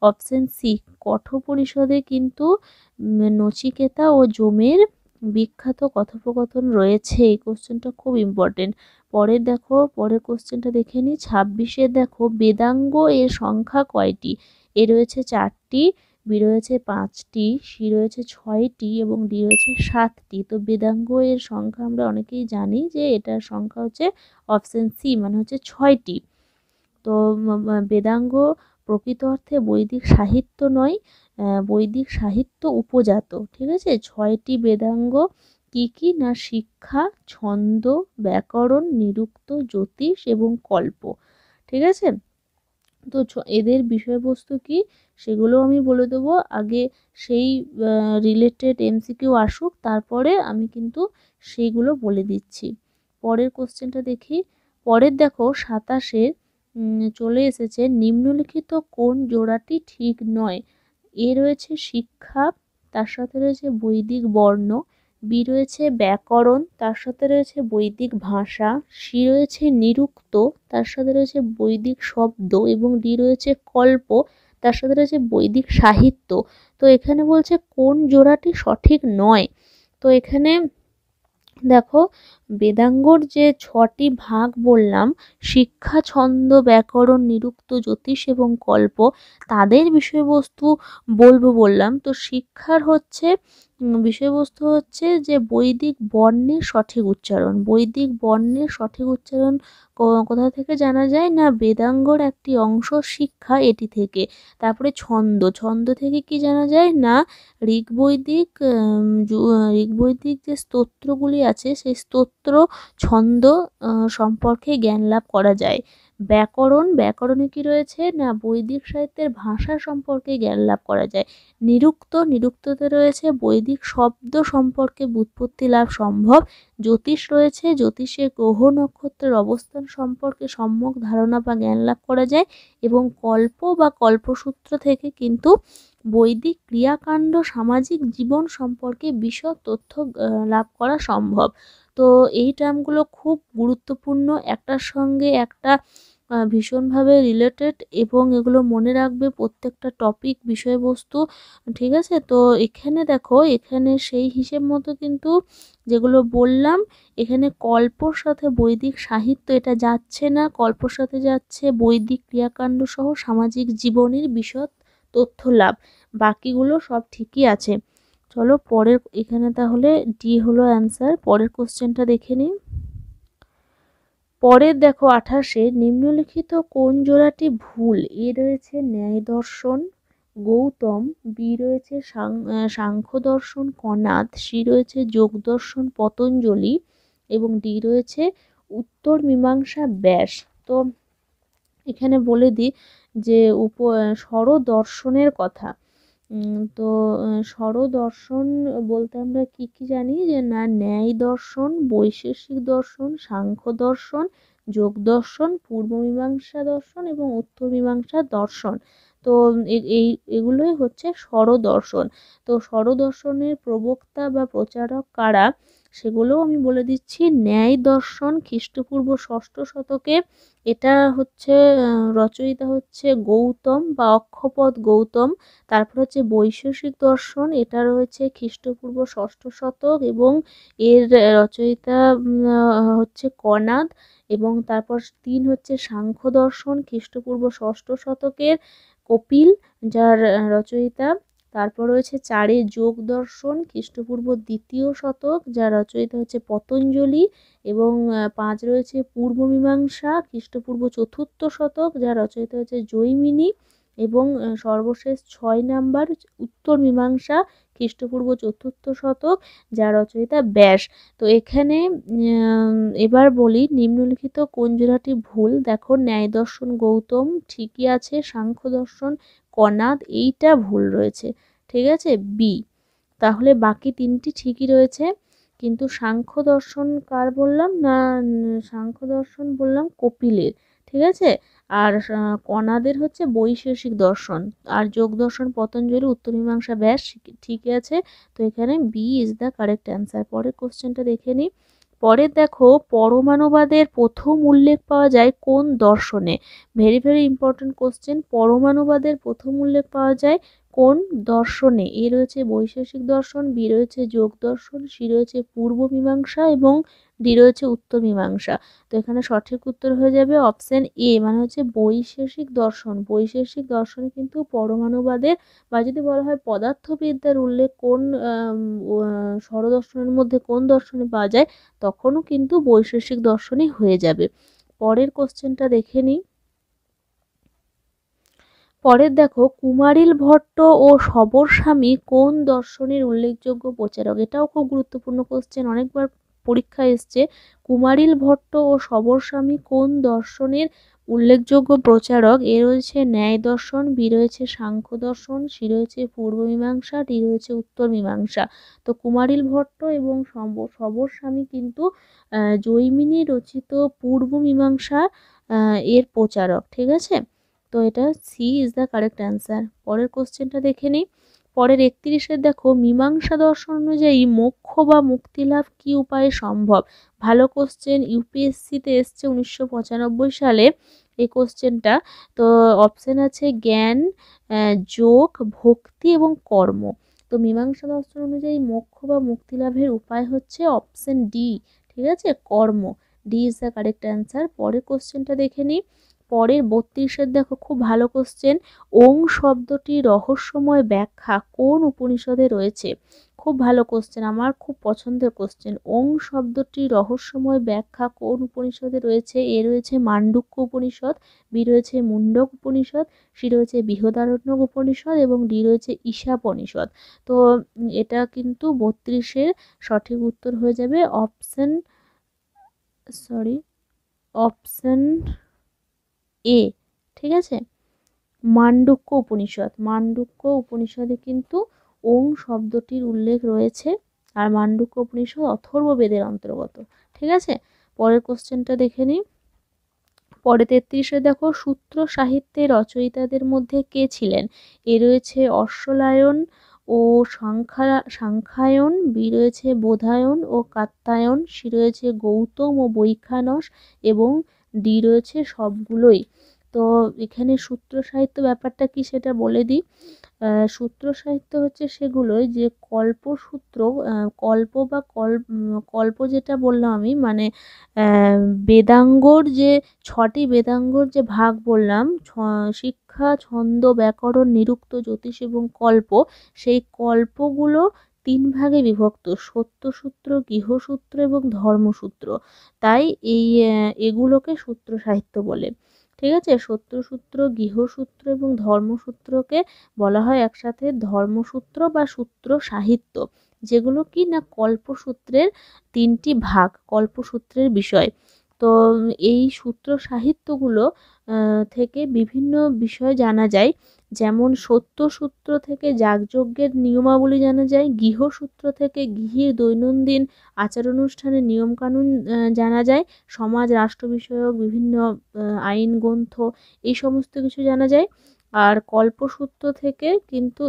অপশন সি, কঠোপনিষদে কিন্তু নচিকেতা ও যমের বিখ্যাত কথোপকথন রয়েছে। এই কোশ্চেনটা খুব ইম্পর্টেন্ট। পরের দেখো, পরের কোশ্চেনটা দেখে নিই। 26 দেখো, বেদাঙ্গ এর সংখ্যা কয়টি? এ রয়েছে 4টি, বি রয়েছে 5টি, সি রয়েছে 6টি এবং ডি রয়েছে 7টি। তো বেদাঙ্গ এর সংখ্যা আমরা অনেকেই জানি যে এটার সংখ্যা হচ্ছে অপশন সি, মানে হচ্ছে 6টি। তো বেদাঙ্গ প্রকৃত অর্থে বৈদিক সাহিত্য নয়, বৈদিক সাহিত্য উপজাত। ঠিক আছে, 6টি বেদাঙ্গ কি কি না শিক্ষা, ছন্দ, ব্যাকরণ, নিরুক্ত, জ্যোতিষ এবং কল্প। ঠিক আছে, তো এদের বিষয়বস্তু কি সেগুলো আমি বলে দেবো। আগে সেই রিলেটেড এমসিকিউ আসুক, তারপরে আমি কিন্তু সেইগুলো বলে দিচ্ছি। পরের কোশ্চেনটা দেখি। পরের দেখো 27 চলে এসেছে, নিম্নলিখিত কোন জোড়াটি ঠিক নয়? এ রয়েছে শিক্ষা, তার সাথে রয়েছে বৈদিক বর্ণ, বি রয়েছে ব্যাকরণ, তার সাথে রয়েছে বৈদিক ভাষা, সি রয়েছে নিরুক্ত, তার সাথে রয়েছে বৈদিক শব্দ এবং ডি রয়েছে কল্প, তার সাথে রয়েছে বৈদিক সাহিত্য। তো এখানে বলছে কোন জোড়াটি সঠিক নয়। তো এখানে দেখো, বেদাঙ্গর যে 6টি ভাগ বললাম, শিক্ষা, ছন্দ, ব্যাকরণ, নিরুক্ত, জ্যোতিষ এবং কল্প, তাদের বিষয়বস্তু বলবো বললাম। তো শিক্ষার হচ্ছে বিষয়বস্তু হচ্ছে যে বৈদিক বর্ণের সঠিক উচ্চারণ। বৈদিক বর্ণের সঠিক উচ্চারণ কোথা থেকে জানা যায় না, বেদাঙ্গর একটি অংশ শিক্ষা এটি থেকে। তারপরে ছন্দ, ছন্দ থেকে কি জানা যায় না, ঋগ্বৈদিক ঋগ্বৈদিক যে স্তোত্রগুলি আছে সেই স্তোত্র ছন্দ সম্পর্কে জ্ঞান লাভ করা যায়। ব্যাকরণ, ব্যাকরণে কি রয়েছে না, বৈদিক সাহিত্যের ভাষা সম্পর্কে জ্ঞান লাভ করা যায়। নিরুক্ত, নিরুক্ততে রয়েছে বৈদিক শব্দ সম্পর্কে ব্যুৎপত্তি লাভ সম্ভব। জ্যোতিষ রয়েছে, জ্যোতিষে গ্রহ নক্ষত্রের অবস্থান সম্পর্কে সম্যক ধারণা বা জ্ঞান লাভ করা যায়। এবং কল্প বা কল্পসূত্র থেকে কিন্তু বৈদিক ক্রিয়াকাণ্ড, সামাজিক জীবন সম্পর্কে বিশদ তথ্য লাভ করা সম্ভব। তো এই টার্মগুলো খুব গুরুত্বপূর্ণ, একটার সঙ্গে একটা ভীষণভাবে রিলেটেড, এবং এগুলো মনে রাখবে প্রত্যেকটা টপিক, বিষয়বস্তু, ঠিক আছে। তো এখানে দেখো, এখানে সেই হিসেব মতো কিন্তু যেগুলো বললাম, এখানে কল্পর সাথে বৈদিক সাহিত্য এটা যাচ্ছে না, কল্পর সাথে যাচ্ছে বৈদিক ক্রিয়াকাণ্ড সহ সামাজিক জীবনের বিশদ তথ্য লাভ। বাকিগুলো সব ঠিকই আছে। চলো পরের, এখানে তাহলে ডি হলো অ্যান্সার। পরের কোশ্চেনটা দেখে নিই। পরের দেখো 28-এ, নিম্নলিখিত কোন জোড়াটি ভুল? এ রয়েছে ন্যায় দর্শন গৌতম, বি রয়েছে সাংখ্য দর্শন কনাদ, সি রয়েছে যোগ দর্শন পতঞ্জলি, এবং ডি রয়েছে উত্তর মীমাংসা ব্যাস। তো এখানে বলে দিই যে স্বরদর্শনের কথা। তো স্বরদর্শন বলতে আমরা কি কি জানি, যে না, ন্যায় দর্শন, বৈশেষিক দর্শন, সাংখ্য দর্শন, যোগ দর্শন, পূর্ব মীমাংসা দর্শন এবং উত্তর মীমাংসা দর্শন। তো এগুলোই হচ্ছে স্বরদর্শন। তো স্বরদর্শনের প্রবক্তা বা প্রচারক কারা সেগুলোও আমি বলে দিচ্ছি। ন্যায় দর্শন খ্রিস্টপূর্ব 6ষ্ঠ শতকে, এটা হচ্ছে রচয়িতা হচ্ছে গৌতম বা অক্ষপদ গৌতম। তারপর হচ্ছে বৈশেষিক দর্শন, এটা রয়েছে খ্রিস্টপূর্ব 6ষ্ঠ শতক এবং এর রচয়িতা হচ্ছে কনাদ। এবং তারপর 3 হচ্ছে সাংখ্য দর্শন, খ্রিস্টপূর্ব 6ষ্ঠ শতকের কপিল, যার রচয়িতা। তারপর রয়েছে 4 যোগ দর্শন, খ্রিস্টপূর্ব 2য় শতক, যার রচয়িতা হচ্ছে পতঞ্জলি। এবং 5 রয়েছে পূর্ব মীমাংসা, খ্রিস্টপূর্ব 4র্থ শতক, যার রচয়িতা হচ্ছে জৈমিনী। এবং সর্বশেষ 6 নাম্বার উত্তর মীমাংসা, খ্রিস্টপূর্ব 4র্থ শতক, যার রচয়িতা ব্যাস। তো এখানে এবার বলি নিম্নলিখিত কোন জোড়াটি ভুল। দেখো, ন্যায় দর্শন গৌতম ঠিকই আছে, সাংখ্য দর্শন কনাদ এইটা ভুল রয়েছে, ঠিক আছে, বি। তাহলে বাকি 3টি ঠিকই রয়েছে। কিন্তু সাংখ্য দর্শন কার বললাম না, সাংখ্য দর্শন বললাম কপিলের, ঠিক আছে। আর কনাদের হচ্ছে বৈশেষিক দর্শন, আর যোগ দর্শন পতঞ্জলি, উত্তর মীমাংসা ব্যাস, ঠিকই আছে। তো এখানে B is the correct answer. পরের কোশ্চেনটা দেখে নিই। পরের দেখো, পরমাণুবাদের প্রথম উল্লেখ পাওয়া যায় কোন দর্শনে? Very very important question. পরমাণুবাদের প্রথম উল্লেখ পাওয়া যায় কোন দর্শনে? এ রয়েছে বৈশেষিক দর্শন, বি রয়েছে যোগ দর্শন, সি রয়েছে পূর্ব মীমাংসা এবং ডি রয়েছে উত্তর মীমাংসা। তো এখানে সঠিক উত্তর হয়ে যাবে অপশন এ, মানে হচ্ছে বৈশেষিক দর্শন। বৈশেষিক দর্শনে কিন্তু পরমাণুবাদের বা যদি বলা হয় পদার্থবিদ্যার উল্লেখ কোন স্বরদর্শনের মধ্যে কোন দর্শনে পাওয়া যায়, তখনও কিন্তু বৈশেষিক দর্শনই হয়ে যাবে। পরের কোশ্চেনটা দেখে নিই। পরের দেখো, কুমারিল ভট্ট ও সবরস্বামী কোন দর্শনের উল্লেখযোগ্য প্রচারক? এটাও খুব গুরুত্বপূর্ণ কোশ্চেন, অনেকবার পরীক্ষায় এসছে। কুমারিল ভট্ট ও সবরস্বামী কোন দর্শনের উল্লেখযোগ্য প্রচারক? এ রয়েছে ন্যায় দর্শন, বি রয়েছে সাংখ্য দর্শন, সি রয়েছে পূর্ব মীমাংসা, ডি রয়েছে উত্তর মীমাংসা। তো কুমারিল ভট্ট এবং সবরস্বামী কিন্তু জৈমিনী রচিত পূর্ব মীমাংসা এর প্রচারক, ঠিক আছে। তো এটা C is the correct answer. পরের কোশ্চেনটা দেখে নিই। পরের 31-এর দেখো, মীমাংসা দর্শন অনুযায়ী মোক্ষ বা মুক্তিলাভ কি উপায়ে সম্ভব? ভালো কোশ্চেন, ইউপিএসসিতে এসছে 1995 সালে এই কোশ্চেনটা। তো অপশান আছে জ্ঞান, যোগ, ভক্তি এবং কর্ম। তো মীমাংসা দর্শন অনুযায়ী মোক্ষ বা মুক্তিলাভের উপায় হচ্ছে অপশান ডি, ঠিক আছে, কর্ম। D is the correct answer. পরের কোশ্চেনটা দেখে নিই। পরের 32-এর দেখো খুব ভালো কোশ্চেন, ওং শব্দটির রহস্যময় ব্যাখ্যা কোন উপনিষদে রয়েছে? খুব ভালো কোশ্চেন, আমার খুব পছন্দের কোশ্চেন। ওং শব্দটির রহস্যময় ব্যাখ্যা কোন উপনিষদে রয়েছে? এ রয়েছে মান্ডুক্য উপনিষদ, বি রয়েছে মুন্ডক উপনিষদ, সি রয়েছে বৃহদারণ্যক উপনিষদ এবং ডি রয়েছে ঈশাপনিষদ। তো এটা কিন্তু 32-এর সঠিক উত্তর হয়ে যাবে অপশন এ। ঠিক আছে, মান্ডুক্য উপনিষদ। মান্ডুক্য উপনিষদে কিন্তু ওং শব্দটির উল্লেখ রয়েছে, আর মান্ডুক্য উপনিষদ অথর্ববেদের অন্তর্গত। ঠিক আছে, পরের কোশ্চেনটা দেখে নিই। পরে 33-এ দেখো, সূত্র সাহিত্যের রচয়িতাদের মধ্যে কে ছিলেন? এ রয়েছে অশ্বলায়ন ও সাংখ্যায়ন, বি রয়েছে বোধায়ন ও কাত্যায়ন, সি রয়েছে গৌতম ও বৈখানস এবং ডি রয়েছে সবগুলোই। তো এখানে সূত্র সাহিত্য ব্যাপারটা কি সেটা বলে দিই। সূত্র সাহিত্য হচ্ছে সেগুলোই যে কল্পসূত্র, কল্প বা কল্প যেটা বললাম আমি, মানে বেদাঙ্গর যে 6টি বেদাঙ্গর যে ভাগ বললাম, শিক্ষা, ছন্দ, ব্যাকরণ, নিরুক্ত, জ্যোতিষ এবং কল্প, সেই কল্পগুলো 3 ভাগে বিভক্ত: সত্যসূত্র, গৃহসূত্র এবং ধর্মসূত্র। তাই এগুলোকে সূত্র সাহিত্য বলে। ঠিক আছে, সত্যসূত্র, গৃহসূত্র এবং ধর্মসূত্রকে বলা হয় একসাথে ধর্মসূত্র বা সূত্র সাহিত্য, যেগুলো কি না কল্পসূত্রের 3টি ভাগ, কল্পসূত্রের বিষয়। তো এই সূত্র সাহিত্যগুলো থেকে বিভিন্ন বিষয় জানা যায়, যেমন সত্যসূত্র থেকে যাগযজ্ঞের নিয়মাবলী জানা যায়, গৃহসূত্র থেকে গৃহীর দৈনন্দিন আচার অনুষ্ঠানের নিয়মকানুন জানা যায়, সমাজ রাষ্ট্র বিষয়ক বিভিন্ন আইন গ্রন্থ এই সমস্ত কিছু জানা যায়। আর কল্পসূত্র থেকে কিন্তু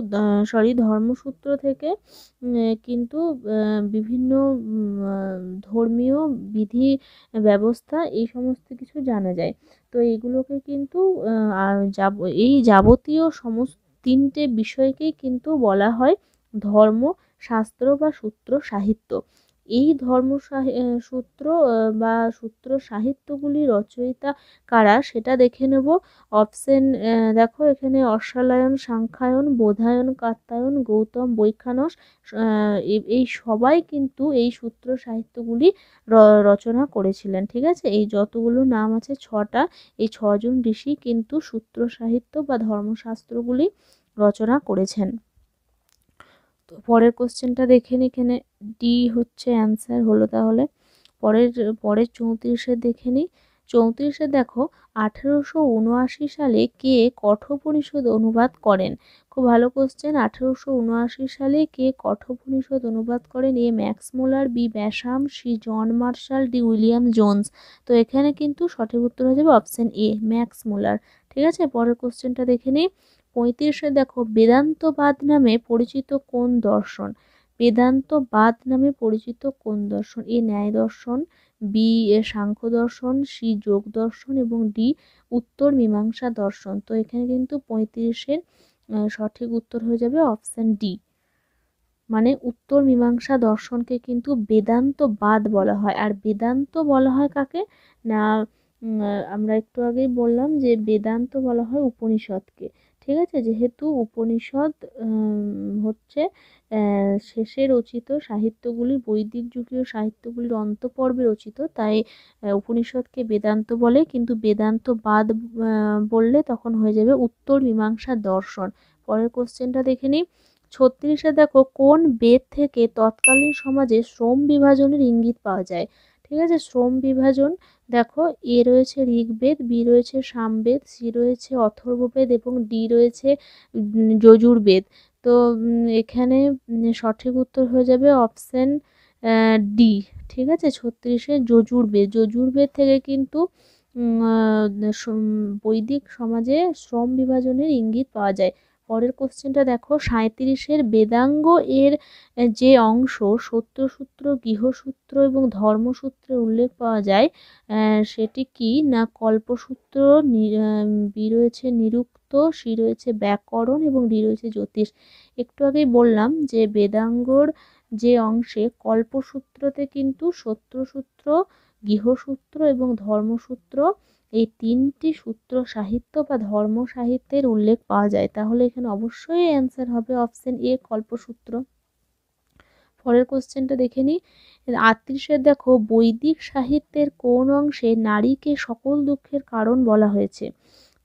ধর্মসূত্র থেকে কিন্তু বিভিন্ন ধর্মীয় বিধি ব্যবস্থা এই সমস্ত কিছু জানা যায়। তো এইগুলোকে কিন্তু এই যাবতীয় সমস্ত 3টে বিষয়কেই কিন্তু বলা হয় ধর্মশাস্ত্র বা সূত্র সাহিত্য। এই সূত্র বা সূত্র সাহিত্যগুলি রচয়িতা কারা সেটা দেখে নেব। অপশন দেখো, এখানে অশ্বলায়ন, সাংখ্যায়ন, বোধায়ন, কাত্যায়ন, গৌতম, বৈখানস, এই সবাই কিন্তু এই সূত্র সাহিত্যগুলি রচনা করেছিলেন। ঠিক আছে, এই যতগুলো নাম আছে 6টা, এই 6জন ঋষি কিন্তু সূত্র সাহিত্য বা ধর্মশাস্ত্রগুলি রচনা করেছেন। তো পরের কোশ্চেনটা দেখে নিই, এখানে ডি হচ্ছে অ্যান্সার হলো। তাহলে পরের 34-এ দেখে নিই। 34-এ দেখো, 1879 সালে কে কঠোপনিষদ অনুবাদ করেন? খুব ভালো কোশ্চেন। 1879 সালে কে কঠোপনিষদ অনুবাদ করেন? A Max Muller, B Basham, C John Marshall, D William Jones. তো এখানে কিন্তু সঠিক উত্তর হয়ে যাবে অপশন এ, ম্যাক্স মুলার। ঠিক আছে, পরের কোশ্চেনটা দেখে নিই। 35-এ দেখো, বেদান্তবাদ নামে পরিচিত কোন দর্শন? বেদান্তবাদ নামে পরিচিত কোন দর্শন? এ ন্যায় দর্শন, বি সাংখ্য দর্শন, সি যোগ দর্শন এবং ডি উত্তর মীমাংসা দর্শন। তো এখানে কিন্তু 35-এর সঠিক উত্তর হয়ে যাবে অপশন ডি, মানে উত্তর মীমাংসা দর্শনকে কিন্তু বেদান্তবাদ বলা হয়। আর বেদান্ত বলা হয় কাকে না, আমরা একটু আগেই বললাম যে বেদান্ত বলা হয় উপনিষদকে। ঠিক আছে, যেহেতু উপনিষদ হচ্ছে শেষে রচিত সাহিত্যগুলি, বৈদিক যুগীয় সাহিত্যগুলির অন্তঃপর্বে রচিত, তাই উপনিষদকে বেদান্ত বলে। কিন্তু বেদান্তবাদ বললে তখন হয়ে যাবে উত্তর মীমাংসা দর্শন। পরের কোশ্চেনটা দেখে নিই। 36-এ দেখো, কোন বেদ থেকে তৎকালীন সমাজে শ্রম বিভাজনের ইঙ্গিত পাওয়া যায়? ঠিক আছে, শ্রম বিভাজন দেখো, এ রয়েছে ঋগ্বেদ, বি রয়েছে সামবেদ, সি রয়েছে অথর্ববেদ এবং ডি রয়েছে যজুর্বেদ। তো এখানে সঠিক উত্তর হয়ে যাবে অপশন ডি। ঠিক আছে, 36-এ যজুর্বেদ। যজুর্বেদ থেকে কিন্তু বৈদিক সমাজে শ্রম বিভাজনের ইঙ্গিত পাওয়া যায়। পরের কোশ্চেনটা দেখো, 37-এর বেদাঙ্গ এর যে অংশ সত্যসূত্র, গৃহসূত্র এবং ধর্মসূত্রে উল্লেখ পাওয়া যায়, সেটি কি না কল্পসূত্র, বি রয়েছে নিরুক্ত, সি রয়েছে ব্যাকরণ এবং ডি রয়েছে জ্যোতিষ। একটু আগেই বললাম যে বেদাঙ্গর যে অংশে কল্পসূত্রতে কিন্তু সত্যসূত্র, গৃহসূত্র এবং ধর্মসূত্র এই 3টি সূত্র সাহিত্য বা ধর্ম সাহিত্যের উল্লেখ পাওয়া যায়। তাহলে এখানে অবশ্যই অ্যান্সার হবে অপশন এ কল্পসূত্র। পরের কোশ্চেনটা দেখে নিই। 38-এর দেখো, বৈদিক সাহিত্যের কোন অংশে নারীকে সকল দুঃখের কারণ বলা হয়েছে?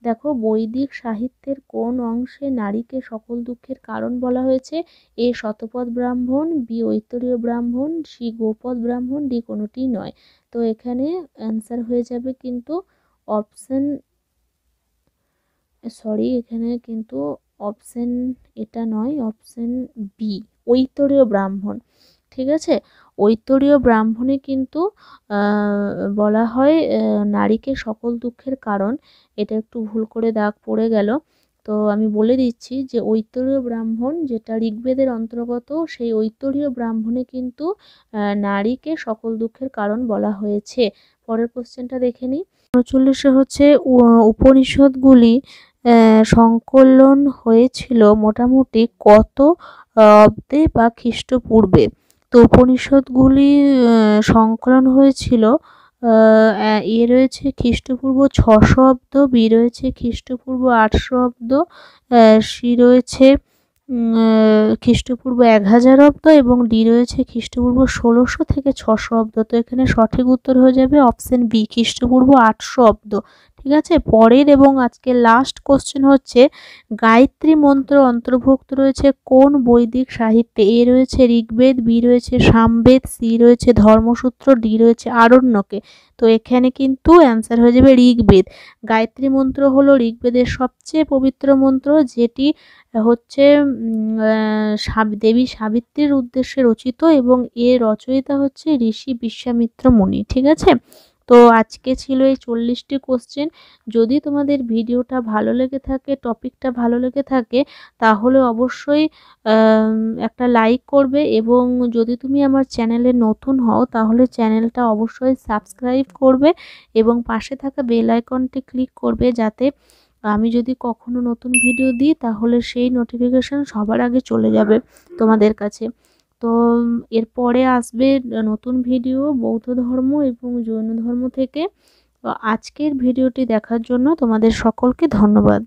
দেখো, বৈদিক সাহিত্যের কোন অংশে নারীকে সকল দুঃখের কারণ বলা হয়েছে? এ শতপথ ব্রাহ্মণ, বি ঐতরীয় ব্রাহ্মণ, সি গোপদ ব্রাহ্মণ, ডি কোনোটি নয়। তো এখানে অ্যান্সার হয়ে যাবে কিন্তু অপশন, সরি এখানে কিন্তু অপশন এটা নয়, অপশন বি ঐতরীয় ব্রাহ্মণ। ঠিক আছে, ঐতরীয় ব্রাহ্মণে কিন্তু বলা হয় নারীকে সকল দুঃখের কারণ। এটা একটু ভুল করে দাগ পড়ে গেল, তো আমি বলে দিচ্ছি যে ঐতরীয় ব্রাহ্মণ যেটা ঋগ্বেদের অন্তর্গত, সেই ঐতরীয় ব্রাহ্মণে কিন্তু নারীকে সকল দুঃখের কারণ বলা হয়েছে। পরের কোশ্চেনটা দেখে নিই। 39-এ হচ্ছে উপনিষদগুলি সংকলন হয়েছিল মোটামুটি কত অব্দে বা খ্রিস্টপূর্বে? তো উপনিষদগুলি সংকলন হয়েছিল এ রয়েছে খ্রিস্টপূর্ব 600 অব্দ, বি রয়েছে খ্রিস্টপূর্ব 800 অব্দ, সি রয়েছে খ্রিস্টপূর্ব 1000 অব্দ এবং ডি রয়েছে খ্রিস্টপূর্ব 1600 থেকে 600 অব্দ। তো এখানে সঠিক উত্তর হয়ে যাবে অপশন বি খ্রিস্টপূর্ব 800 অব্দ। ঠিক আছে, পরের এবং আজকে লাস্ট কোশ্চেন হচ্ছে, গায়ত্রী মন্ত্র অন্তর্ভুক্ত রয়েছে কোন বৈদিক সাহিত্যে? এ রয়েছে ঋগ্বেদ, বি রয়েছে সামবেদ, সি রয়েছে ধর্মসূত্র, ডি রয়েছে আরণ্যকে। তো এখানে কিন্তু অ্যান্সার হয়ে যাবে ঋগ্বেদ। গায়ত্রী মন্ত্র হলো ঋগ্বেদের সবচেয়ে পবিত্র মন্ত্র, যেটি হচ্ছে দেবী সাবিত্রীর উদ্দেশ্যে রচিত এবং এর রচয়িতা হচ্ছে ঋষি বিশ্বামিত্র মুনি। ঠিক আছে, তো আজকে ছিল এই 40টি কোশ্চেন। যদি তোমাদের ভিডিওটা ভালো লেগে থাকে, টপিকটা ভালো লেগে থাকে, তাহলে অবশ্যই একটা লাইক করবে এবং যদি তুমি আমার চ্যানেলে নতুন হও তাহলে চ্যানেলটা অবশ্যই সাবস্ক্রাইব করবে এবং পাশে থাকা বেল আইকনটি ক্লিক করবে, যাতে আমি যদি কখনো নতুন ভিডিও দিই তাহলে সেই নোটিফিকেশান সবার আগে চলে যাবে তোমাদের কাছে। তো এরপরে আসবে নতুন ভিডিও বৌদ্ধ ধর্ম এবং জৈন ধর্ম থেকে। তো আজকের ভিডিওটি দেখার জন্য তোমাদের সকলকে ধন্যবাদ।